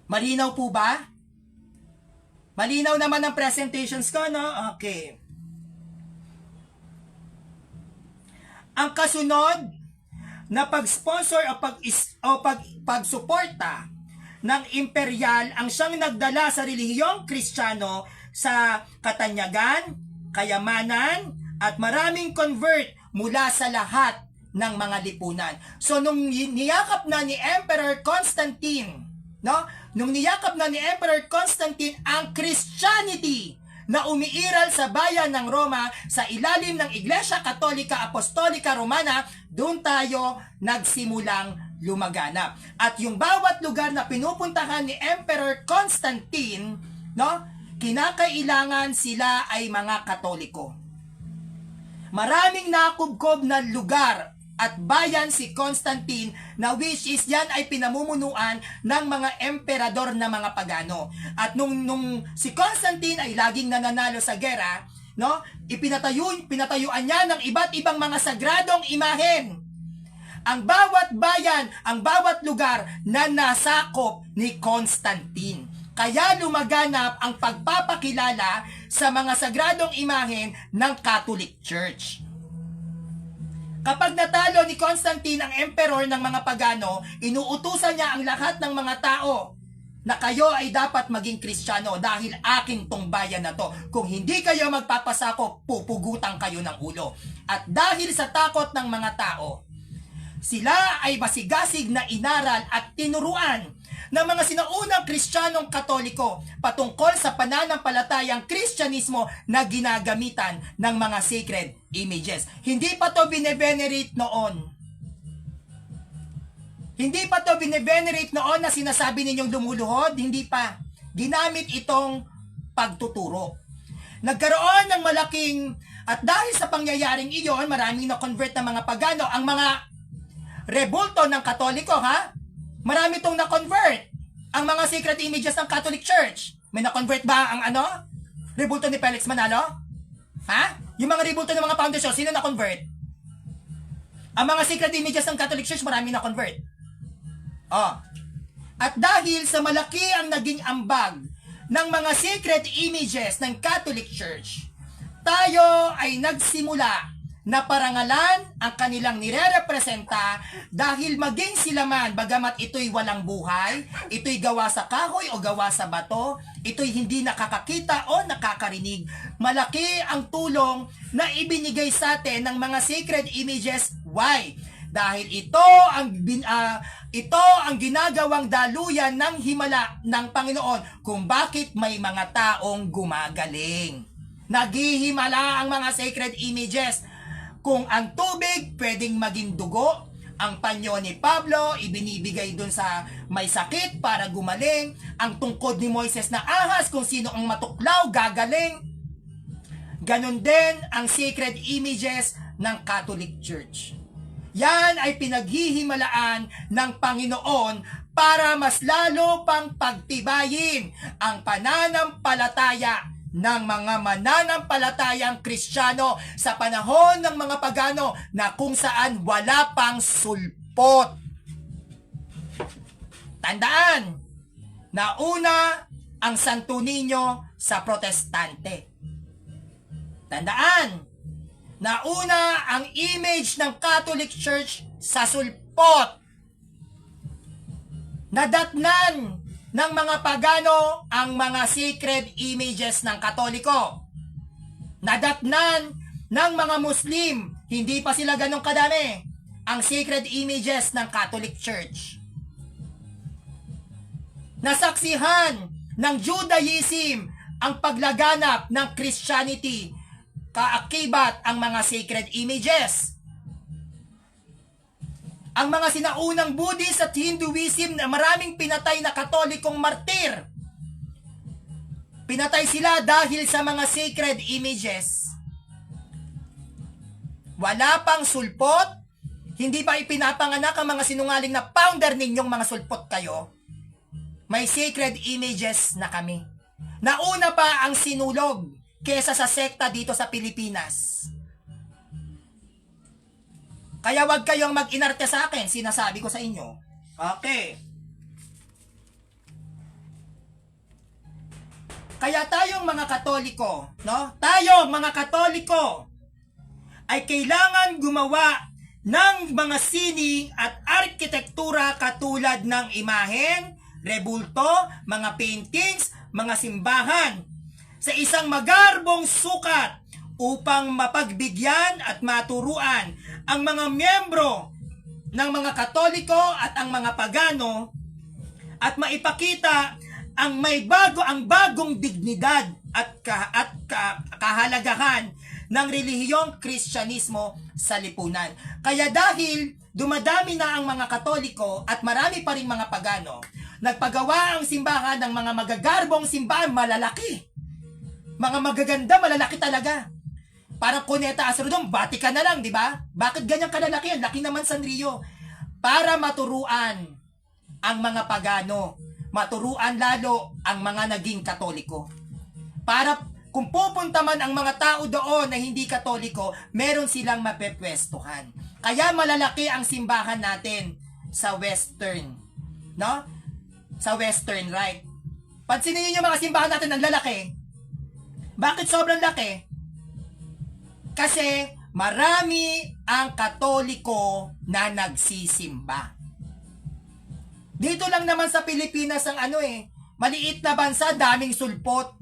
Malinaw po ba? Malinaw naman ang presentations ko, no? Okay. Ang kasunod na pag-sponsor o pagsuporta ng imperial ang siyang nagdala sa relihiyong Kristiyano sa katanyagan, kayamanan, at maraming convert mula sa lahat ng mga lipunan. So nung niyakap na ni Emperor Constantine, nung niyakap na ni Emperor Constantine ang Christianity na umiiral sa bayan ng Roma sa ilalim ng Iglesia Katolika Apostolika Romana, doon tayo nagsimulang lumaganap. At yung bawat lugar na pinupuntahan ni Emperor Constantine, kinakailangan sila ay mga Katoliko. Maraming nakubkob na lugar at bayan si Constantine na which is yan ay pinamumunuan ng mga emperador na mga pagano. At nung si Constantine ay laging nananalo sa gera, pinatayuan niya ng iba't ibang mga sagradong imahen. Ang bawat bayan, ang bawat lugar na nasakop ni Constantine. Kaya lumaganap ang pagpapakilala sa mga sagradong imahen ng Catholic Church. Kapag natalo ni Constantine ang emperor ng mga pagano, inuutusan niya ang lahat ng mga tao na kayo ay dapat maging Kristiyano dahil aking tong bayan na to. Kung hindi kayo magpapasakop, pupugutan kayo ng ulo. At dahil sa takot ng mga tao, sila ay masigasig na inaral at tinuruan ng mga sinaunang Kristiyanong Katoliko patungkol sa pananampalatayang Kristyanismo na ginagamitan ng mga sacred images. Hindi pa to bine-venerate noon. Hindi pa to bine-venerate noon na sinasabi ninyong lumuluhod. Hindi pa. Ginamit itong pagtuturo. Nagkaroon ng malaking, at dahil sa pangyayaring iyon, maraming na-convert na mga pagano. Ang mga rebulto ng Katoliko, marami itong na-convert. Ang mga sacred images ng Catholic Church. May na-convert ba ang rebulto ni Felix Manalo? Yung mga rebulto ng mga foundation, sino na-convert? Ang mga sacred images ng Catholic Church, marami na-convert. At dahil sa malaki ang naging ambag ng mga sacred images ng Catholic Church, tayo ay nagsimula na parangalan ang kanilang nire-representa dahil maging sila man, bagamat ito'y walang buhay, ito'y gawa sa kahoy o gawa sa bato, ito'y hindi nakakakita o nakakarinig, malaki ang tulong na ibinigay sa atin ng mga sacred images. Why? dahil ito ang ginagawang daluyan ng himala ng Panginoon kung bakit may mga taong gumagaling. Naghihimala ang mga sacred images. Kung ang tubig pwedeng maging dugo, ang panyo ni Pablo ibinibigay dun sa may sakit para gumaling, ang tungkod ni Moises na ahas kung sino ang matuklaw gagaling. Ganon din ang sacred images ng Catholic Church. Yan ay pinaghihimalaan ng Panginoon para mas lalo pang pagtibayin ang pananampalataya ng mga mananampalatayang Kristiyano sa panahon ng mga pagano na kung saan wala pang sulpot. Tandaan, nauna ang Santo Niño sa Protestante. Tandaan, nauna ang image ng Catholic Church sa sulpot. Nadatnan ng mga pagano ang mga sacred images ng Katoliko. Nadatnan ng mga Muslim, hindi pa sila ganong kadami, ang sacred images ng Catholic Church. Nasaksihan ng Judaism ang paglaganap ng Christianity, kaakibat ang mga sacred images. Ang mga sinaunang Buddhist at Hinduism na maraming pinatay na Katolikong martir. Pinatay sila dahil sa mga sacred images. Wala pang sulpot, hindi pa ipinapanganak ang mga sinungaling na founder ninyong mga sulpot kayo. May sacred images na kami. Nauna pa ang sinulog kesa sa sekta dito sa Pilipinas. Kaya wag kayong mag-inarte sa akin, sinasabi ko sa inyo. Okay. Kaya tayong mga Katoliko, no? Tayong mga Katoliko ay kailangan gumawa ng mga sining at arkitektura katulad ng imahen, rebulto, mga paintings, mga simbahan sa isang magarbong sukat upang mapagbigyan at maturuan ang mga miyembro ng mga Katoliko at ang mga pagano at maipakita ang bagong dignidad at kahalagahan ng relihiyong Kristyanismo sa lipunan. Kaya dahil dumadami na ang mga Katoliko at marami pa rin mga pagano, nagpagawa ang simbahan ng mga magagarbong simbahan malalaki. Mga magaganda, malalaki talaga. Parang Cuneta Asrodom, Vatican na lang, di ba? Bakit ganyan kalalaki? Ang laki naman San Rio. Para maturuan ang mga pagano, maturuan lalo ang mga naging Katoliko. Para kung pupunta man ang mga tao doon na hindi Katoliko, meron silang mapepwestuhan. Kaya malalaki ang simbahan natin sa Western, no? Sa Western, right? Pansinin niyo yung mga simbahan natin ng lalaki. Bakit sobrang laki? Kasi marami ang Katoliko na nagsisimba. Dito lang naman sa Pilipinas ang maliit na bansa, daming sulpot.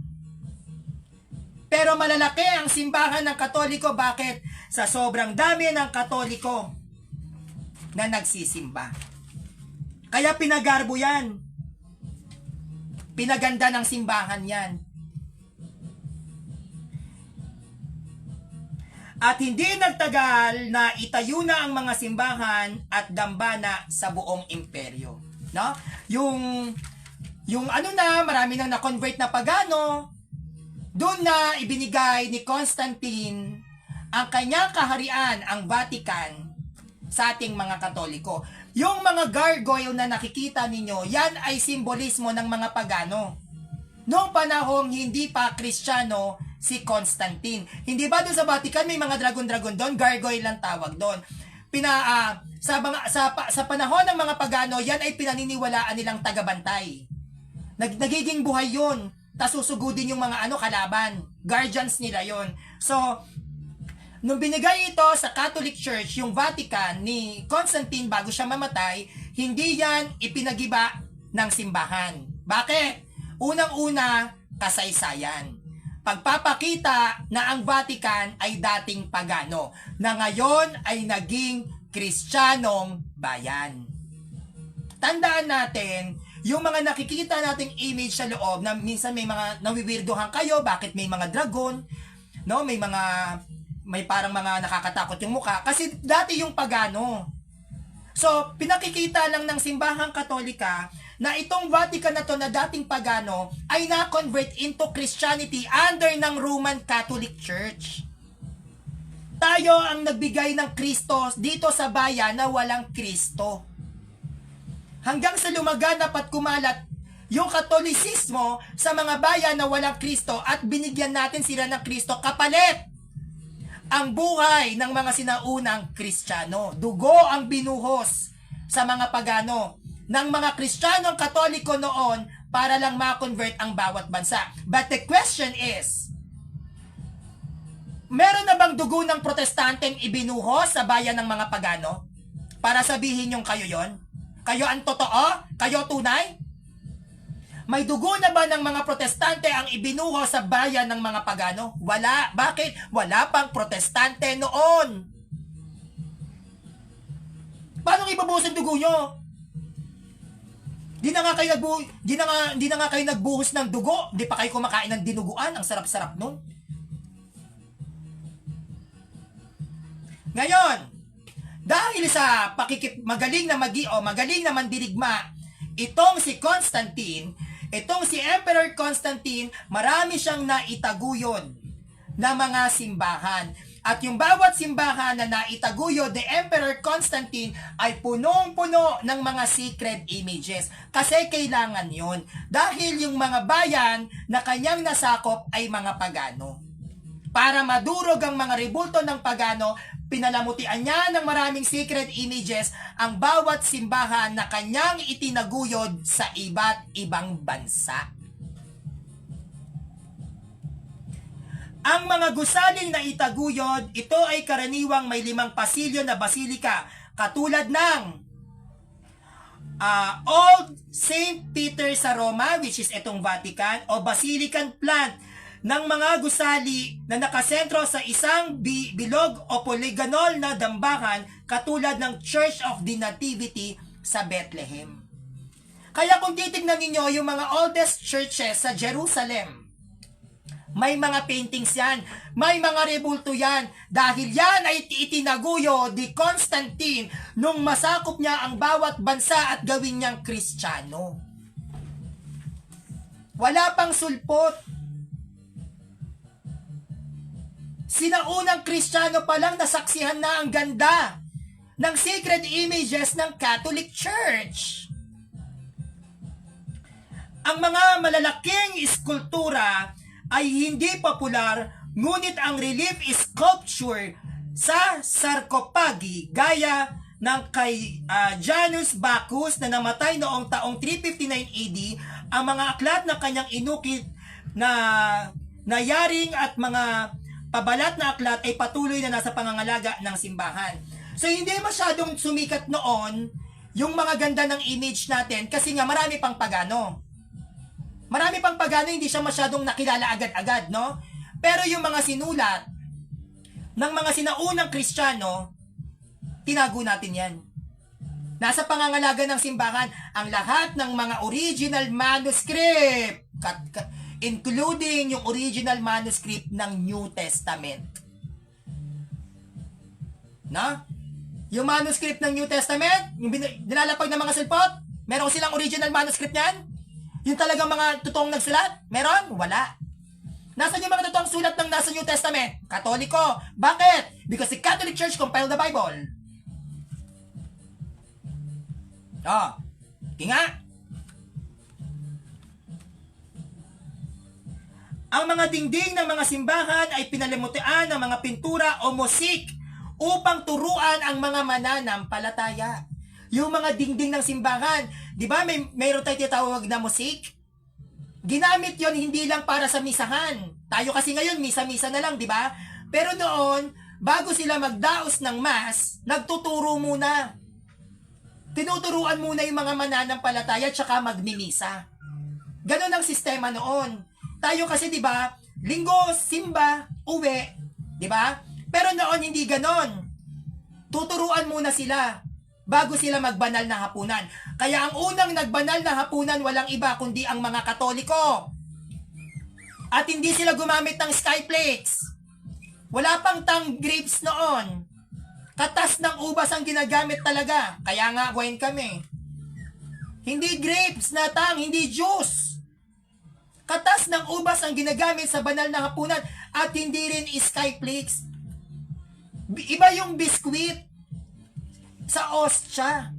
Pero malalaki ang simbahan ng Katoliko. Bakit? Sa sobrang dami ng Katoliko na nagsisimba. Kaya pinagarbo yan. Pinaganda ng simbahan yan. At hindi nagtagal na itayo na ang mga simbahan at dambana sa buong imperyo. No? Yung marami nang na-convert na pagano, doon na ibinigay ni Constantine ang kanyang kaharian, ang Vatican, sa ating mga Katoliko. Yung mga gargoyle na nakikita ninyo, yan ay simbolismo ng mga pagano. Noong panahong hindi pa Kristiyano si Constantine. Hindi ba doon sa Vatican may mga dragon doon? Gargoyle lang tawag doon. Sa panahon ng mga pagano, yan ay pinaniniwalaan nilang tagabantay. Nagiging buhay yun. Tas susugudin yung mga kalaban. Guardians nila yon. So, nung binigay ito sa Catholic Church, yung Vatican ni Constantine bago siya mamatay, hindi yan ipinagiba ng simbahan. Bakit? Unang-una, kasaysayan. Pagpapakita na ang Vatican ay dating pagano, na ngayon ay naging Kristiyanong bayan. Tandaan natin, yung mga nakikita nating image sa loob, na minsan may mga nawiwirdohan kayo, bakit may mga dragon, no? May parang mga nakakatakot yung mukha, kasi dati yung pagano. So, pinakikita lang ng simbahang Katolika na itong Vatican na to na dating pagano ay na-convert into Christianity under ng Roman Catholic Church. Tayo ang nagbigay ng Kristo dito sa bayan na walang Kristo. Hanggang sa lumaganap at kumalat yung Katolisismo sa mga bayan na walang Kristo at binigyan natin sila ng Kristo kapalit ang buhay ng mga sinaunang Kristiyano. Dugo ang binuhos sa mga pagano ng mga Kristiyanong Katoliko noon para lang ma-convert ang bawat bansa. But the question is, meron na bang dugo ng protestanteng ibinuhos sa bayan ng mga pagano? Para sabihin yung kayo yon? Kayo ang totoo? Kayo tunay? May dugo na ba ng mga protestante ang ibinuho sa bayan ng mga pagano? Wala. Bakit? Wala pang protestante noon. Paano ibubuhos ang dugo nyo? Di na nga kayo nagbuhos ng dugo. Di pa kayo kumakain ng dinuguan. Ang sarap-sarap nun. Ngayon, dahil sa magaling na mandirigma, itong si Constantine, itong si Emperor Constantine, marami siyang naitaguyod na mga simbahan. At yung bawat simbahan na naitaguyod ni Emperor Constantine ay punong-puno ng mga sacred images. Kasi kailangan yun. Dahil yung mga bayan na kanyang nasakop ay mga pagano. Para madurog ang mga rebulto ng pagano, pinalamutian niya ng maraming sacred images ang bawat simbahan na kanyang itinaguyod sa iba't ibang bansa. Ang mga gusaling na itaguyod, ito ay karaniwang may 5 pasilyo na basilika, katulad ng Old St. Peter sa Roma, which is itong Vatican, o Basilican Plant, ng mga gusali na nakasentro sa isang bilog o polygonal na dambakan katulad ng Church of the Nativity sa Bethlehem. Kaya kung titignan ninyo yung mga oldest churches sa Jerusalem, may mga paintings yan, may mga rebulto yan, dahil yan ay itinaguyo ni Constantine nung masakop niya ang bawat bansa at gawin niyang Kristiyano. Wala pang sulpot. Sinaunang Kristiyano pa lang nasaksihan na ang ganda ng sacred images ng Catholic Church. Ang mga malalaking eskultura ay hindi popular, ngunit ang relief sculpture sa sarkophagi gaya ng kay Janus Bacchus na namatay noong taong 359 AD, ang mga aklat na kanyang inukit na nayaring at mga pabalat na aklat ay patuloy na nasa pangangalaga ng simbahan. So hindi masyadong sumikat noon yung mga ganda ng image natin kasi nga marami pang pagano. Marami pang pagano, hindi siya masyadong nakilala agad-agad, no? Pero yung mga sinulat ng mga sinaunang Kristiyano, tinago natin yan. Nasa pangangalaga ng simbahan ang lahat ng mga original manuscript, including yung original manuscript ng New Testament. Na? Yung manuscript ng New Testament, yung nilalapag ng mga silpot, meron silang original manuscript niyan? Yung talagang mga totoong nagsulat? Meron? Wala. Nasaan yung mga totoong sulat ng nasa New Testament? Katoliko. Bakit? Because the Catholic Church compiled the Bible. Tinga. Ang mga dingding ng mga simbahan ay pinalimutaan ng mga pintura o musik upang turuan ang mga mananampalataya. Yung mga dingding ng simbahan, di ba mayroon tayo tinatawag na musik? Ginamit yon hindi lang para sa misahan. Tayo kasi ngayon, misa-misa na lang, di ba? Pero noon, bago sila magdaos ng mass, nagtuturo muna. Tinuturuan muna yung mga mananampalataya tsaka magmimisa. Ganon ang sistema noon. Tayo kasi 'di ba, linggo, simba, uwi, 'di ba? Pero noon hindi ganon. tuturuan muna sila bago sila magbanal ng hapunan. Kaya ang unang nagbanal ng hapunan walang iba kundi ang mga Katoliko. At hindi sila gumamit ng skyplates. Wala pang tang grapes noon. Katas ng ubas ang ginagamit talaga. Kaya nga, buhayin kami. Hindi grapes na tang, hindi juice. Katas ng ubas ang ginagamit sa banal na hapunan at hindi rin skyflakes. Iba yung biskwit sa ostya.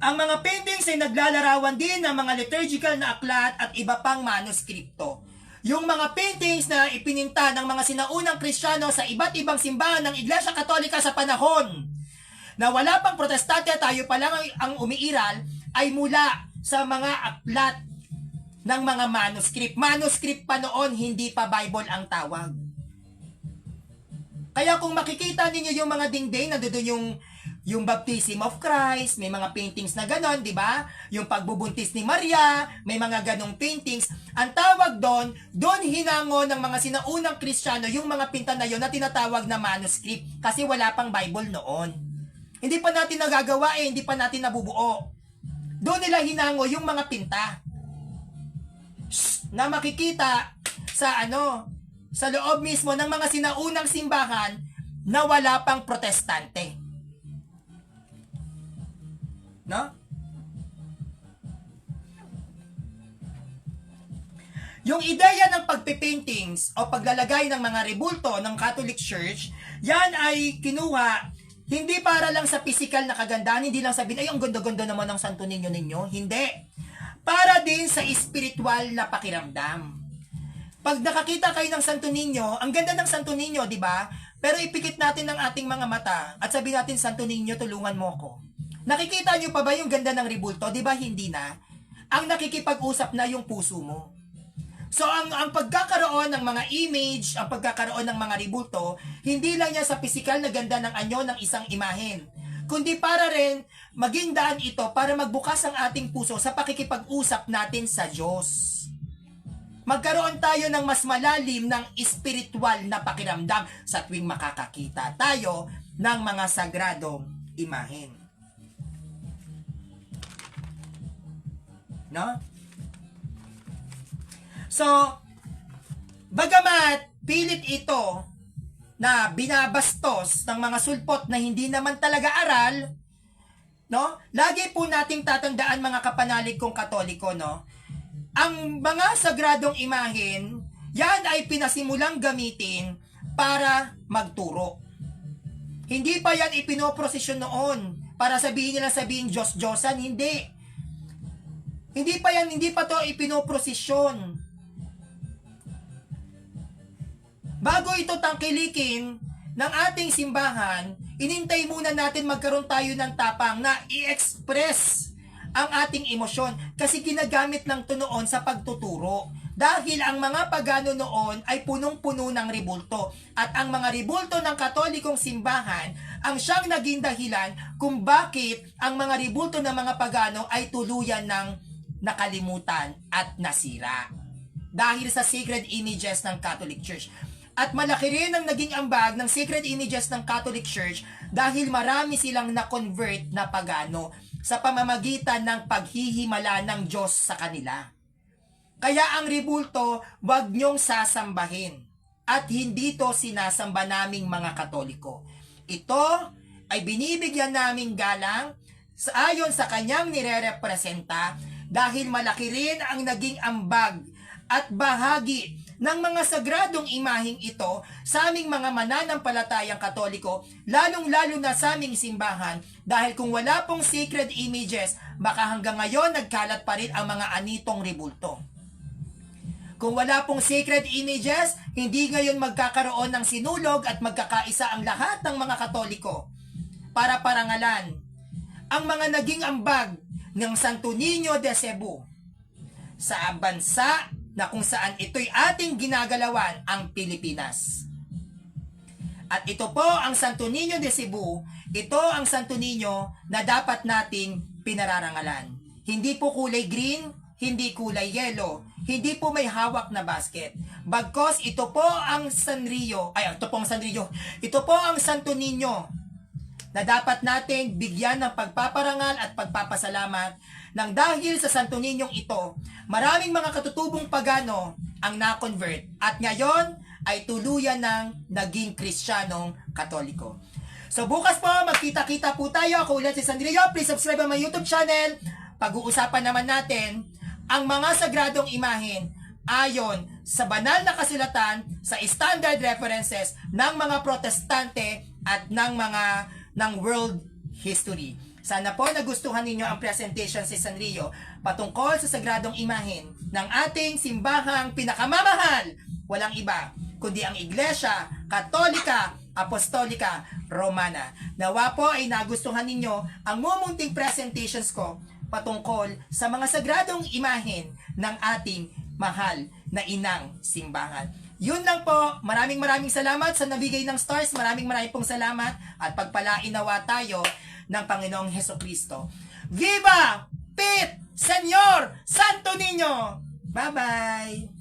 Ang mga paintings ay naglalarawan din ng mga liturgical na aklat at iba pang manuskripto. Yung mga paintings na ipininta ng mga sinaunang Kristiyano sa iba't ibang simbahan ng Iglesia Katolika sa panahon na wala pang protestante, tayo pa lang ang umiiral, ay mula sa mga aklat ng mga manuscript. Manuscript pa noon, hindi pa Bible ang tawag. Kaya kung makikita ninyo yung mga dingding, nandoon yung baptism of Christ, may mga paintings na ganon, di ba? Yung pagbubuntis ni Maria, may mga ganong paintings. Ang tawag doon hinango ng mga sinaunang Kristiyano yung mga pinta na yon na tinatawag na manuscript kasi wala pang Bible noon. Hindi pa natin nagagawa hindi pa natin nabubuo. Doon nila hinango yung mga pinta na makikita sa sa loob mismo ng mga sinaunang simbahan na wala pang protestante. No? Yung ideya ng pagpipaintings o paglalagay ng mga rebulto ng Catholic Church, yan ay kinuha hindi para lang sa physical na kagandahan, hindi lang sabihin, ay, ang ganda-ganda naman ng Santo Niño ninyo. Hindi. Para din sa spiritual na pakiramdam. Pag nakakita kayo ng Santo Niño, ang ganda ng Santo Niño, di ba? Pero ipikit natin ang ating mga mata at sabihin natin, Santo Niño, tulungan mo ko. Nakikita nyo pa ba yung ganda ng rebulto? Di ba hindi na? Ang nakikipag-usap na yung puso mo. So, ang pagkakaroon ng mga image, ang pagkakaroon ng mga rebulto, hindi lang yan sa pisikal na ganda ng anyo ng isang imahen, kundi para rin maging daan ito para magbukas ang ating puso sa pakikipag-usap natin sa Diyos. Magkaroon tayo ng mas malalim ng spiritual na pakiramdam sa tuwing makakakita tayo ng mga sagradong imahen. No? So, bagamat pilit ito na binabastos ng mga sulpot na hindi naman talaga aral, no? Lagi po nating tatandaan mga kapanalig kong Katoliko, no? Ang mga sagradong imahen, yan ay pinasimulang gamitin para magturo. Hindi pa yan ipinoprosesyon noon para sabihin Diyos-Diyosan, hindi. Hindi pa to ipinoprosesyon. Bago ito tangkilikin ng ating simbahan, inintay muna natin magkaroon tayo ng tapang na i-express ang ating emosyon kasi ginagamit lang ito noon sa pagtuturo. Dahil ang mga pagano noon ay punong-puno ng rebulto at ang mga rebulto ng Katolikong simbahan ang siyang naging dahilan kung bakit ang mga rebulto ng mga pagano ay tuluyan ng nakalimutan at nasira. Dahil sa sacred images ng Catholic Church. At malaki rin ang naging ambag ng sacred images ng Catholic Church dahil marami silang na-convert na pagano sa pamamagitan ng paghihimala ng Diyos sa kanila. Kaya ang rebulto, wag niyong sasambahin. At hindi to sinasamba naming mga Katoliko. Ito ay binibigyan naming galang ayon sa kanyang nirerepresenta dahil malaki rin ang naging ambag at bahagi ng mga sagradong imaheng ito sa aming mga mananampalatayang Katoliko, lalong-lalo na sa aming simbahan, dahil kung wala pong sacred images, baka hanggang ngayon nagkalat pa rin ang mga anitong rebulto. Kung wala pong sacred images, hindi ngayon magkakaroon ng sinulog at magkakaisa ang lahat ng mga Katoliko para parangalan ang mga naging ambag ng Santo Niño de Cebu sa bansa na kung saan ito'y ating ginagalawan, ang Pilipinas. At ito po ang Santo Niño de Cebu, ito ang Santo Niño na dapat nating pinararangalan. Hindi po kulay green, hindi kulay yellow. hindi po may hawak na basket. Bagkos ito po ang Sanrio, ito po ang Santo Niño na dapat natin bigyan ng pagpaparangal at pagpapasalamat nang dahil sa Santo Niñong ito, maraming mga katutubong pagano ang na-convert at ngayon ay tuluyan ng naging Kristiyanong Katoliko. So bukas po, magkita-kita po tayo. Ako ulit si Sandrio. Please subscribe ang my YouTube channel. Pag-uusapan naman natin ang mga sagradong imahen ayon sa banal na kasulatan sa standard references ng mga protestante at ng world history. Sana po nagustuhan ninyo ang presentation si Sanrio patungkol sa sagradong imahen ng ating simbahang pinakamamahal. Walang iba kundi ang Iglesia Katolika Apostolika Romana. Nawa po ay nagustuhan ninyo ang mumunting presentations ko patungkol sa mga sagradong imahen ng ating mahal na inang simbahan. Yun lang po. Maraming salamat sa nabigay ng stars. Maraming pong salamat at pagpalain nawa tayo ng Panginoong Hesukristo. Viva Pit Señor Santo Niño! Bye-bye!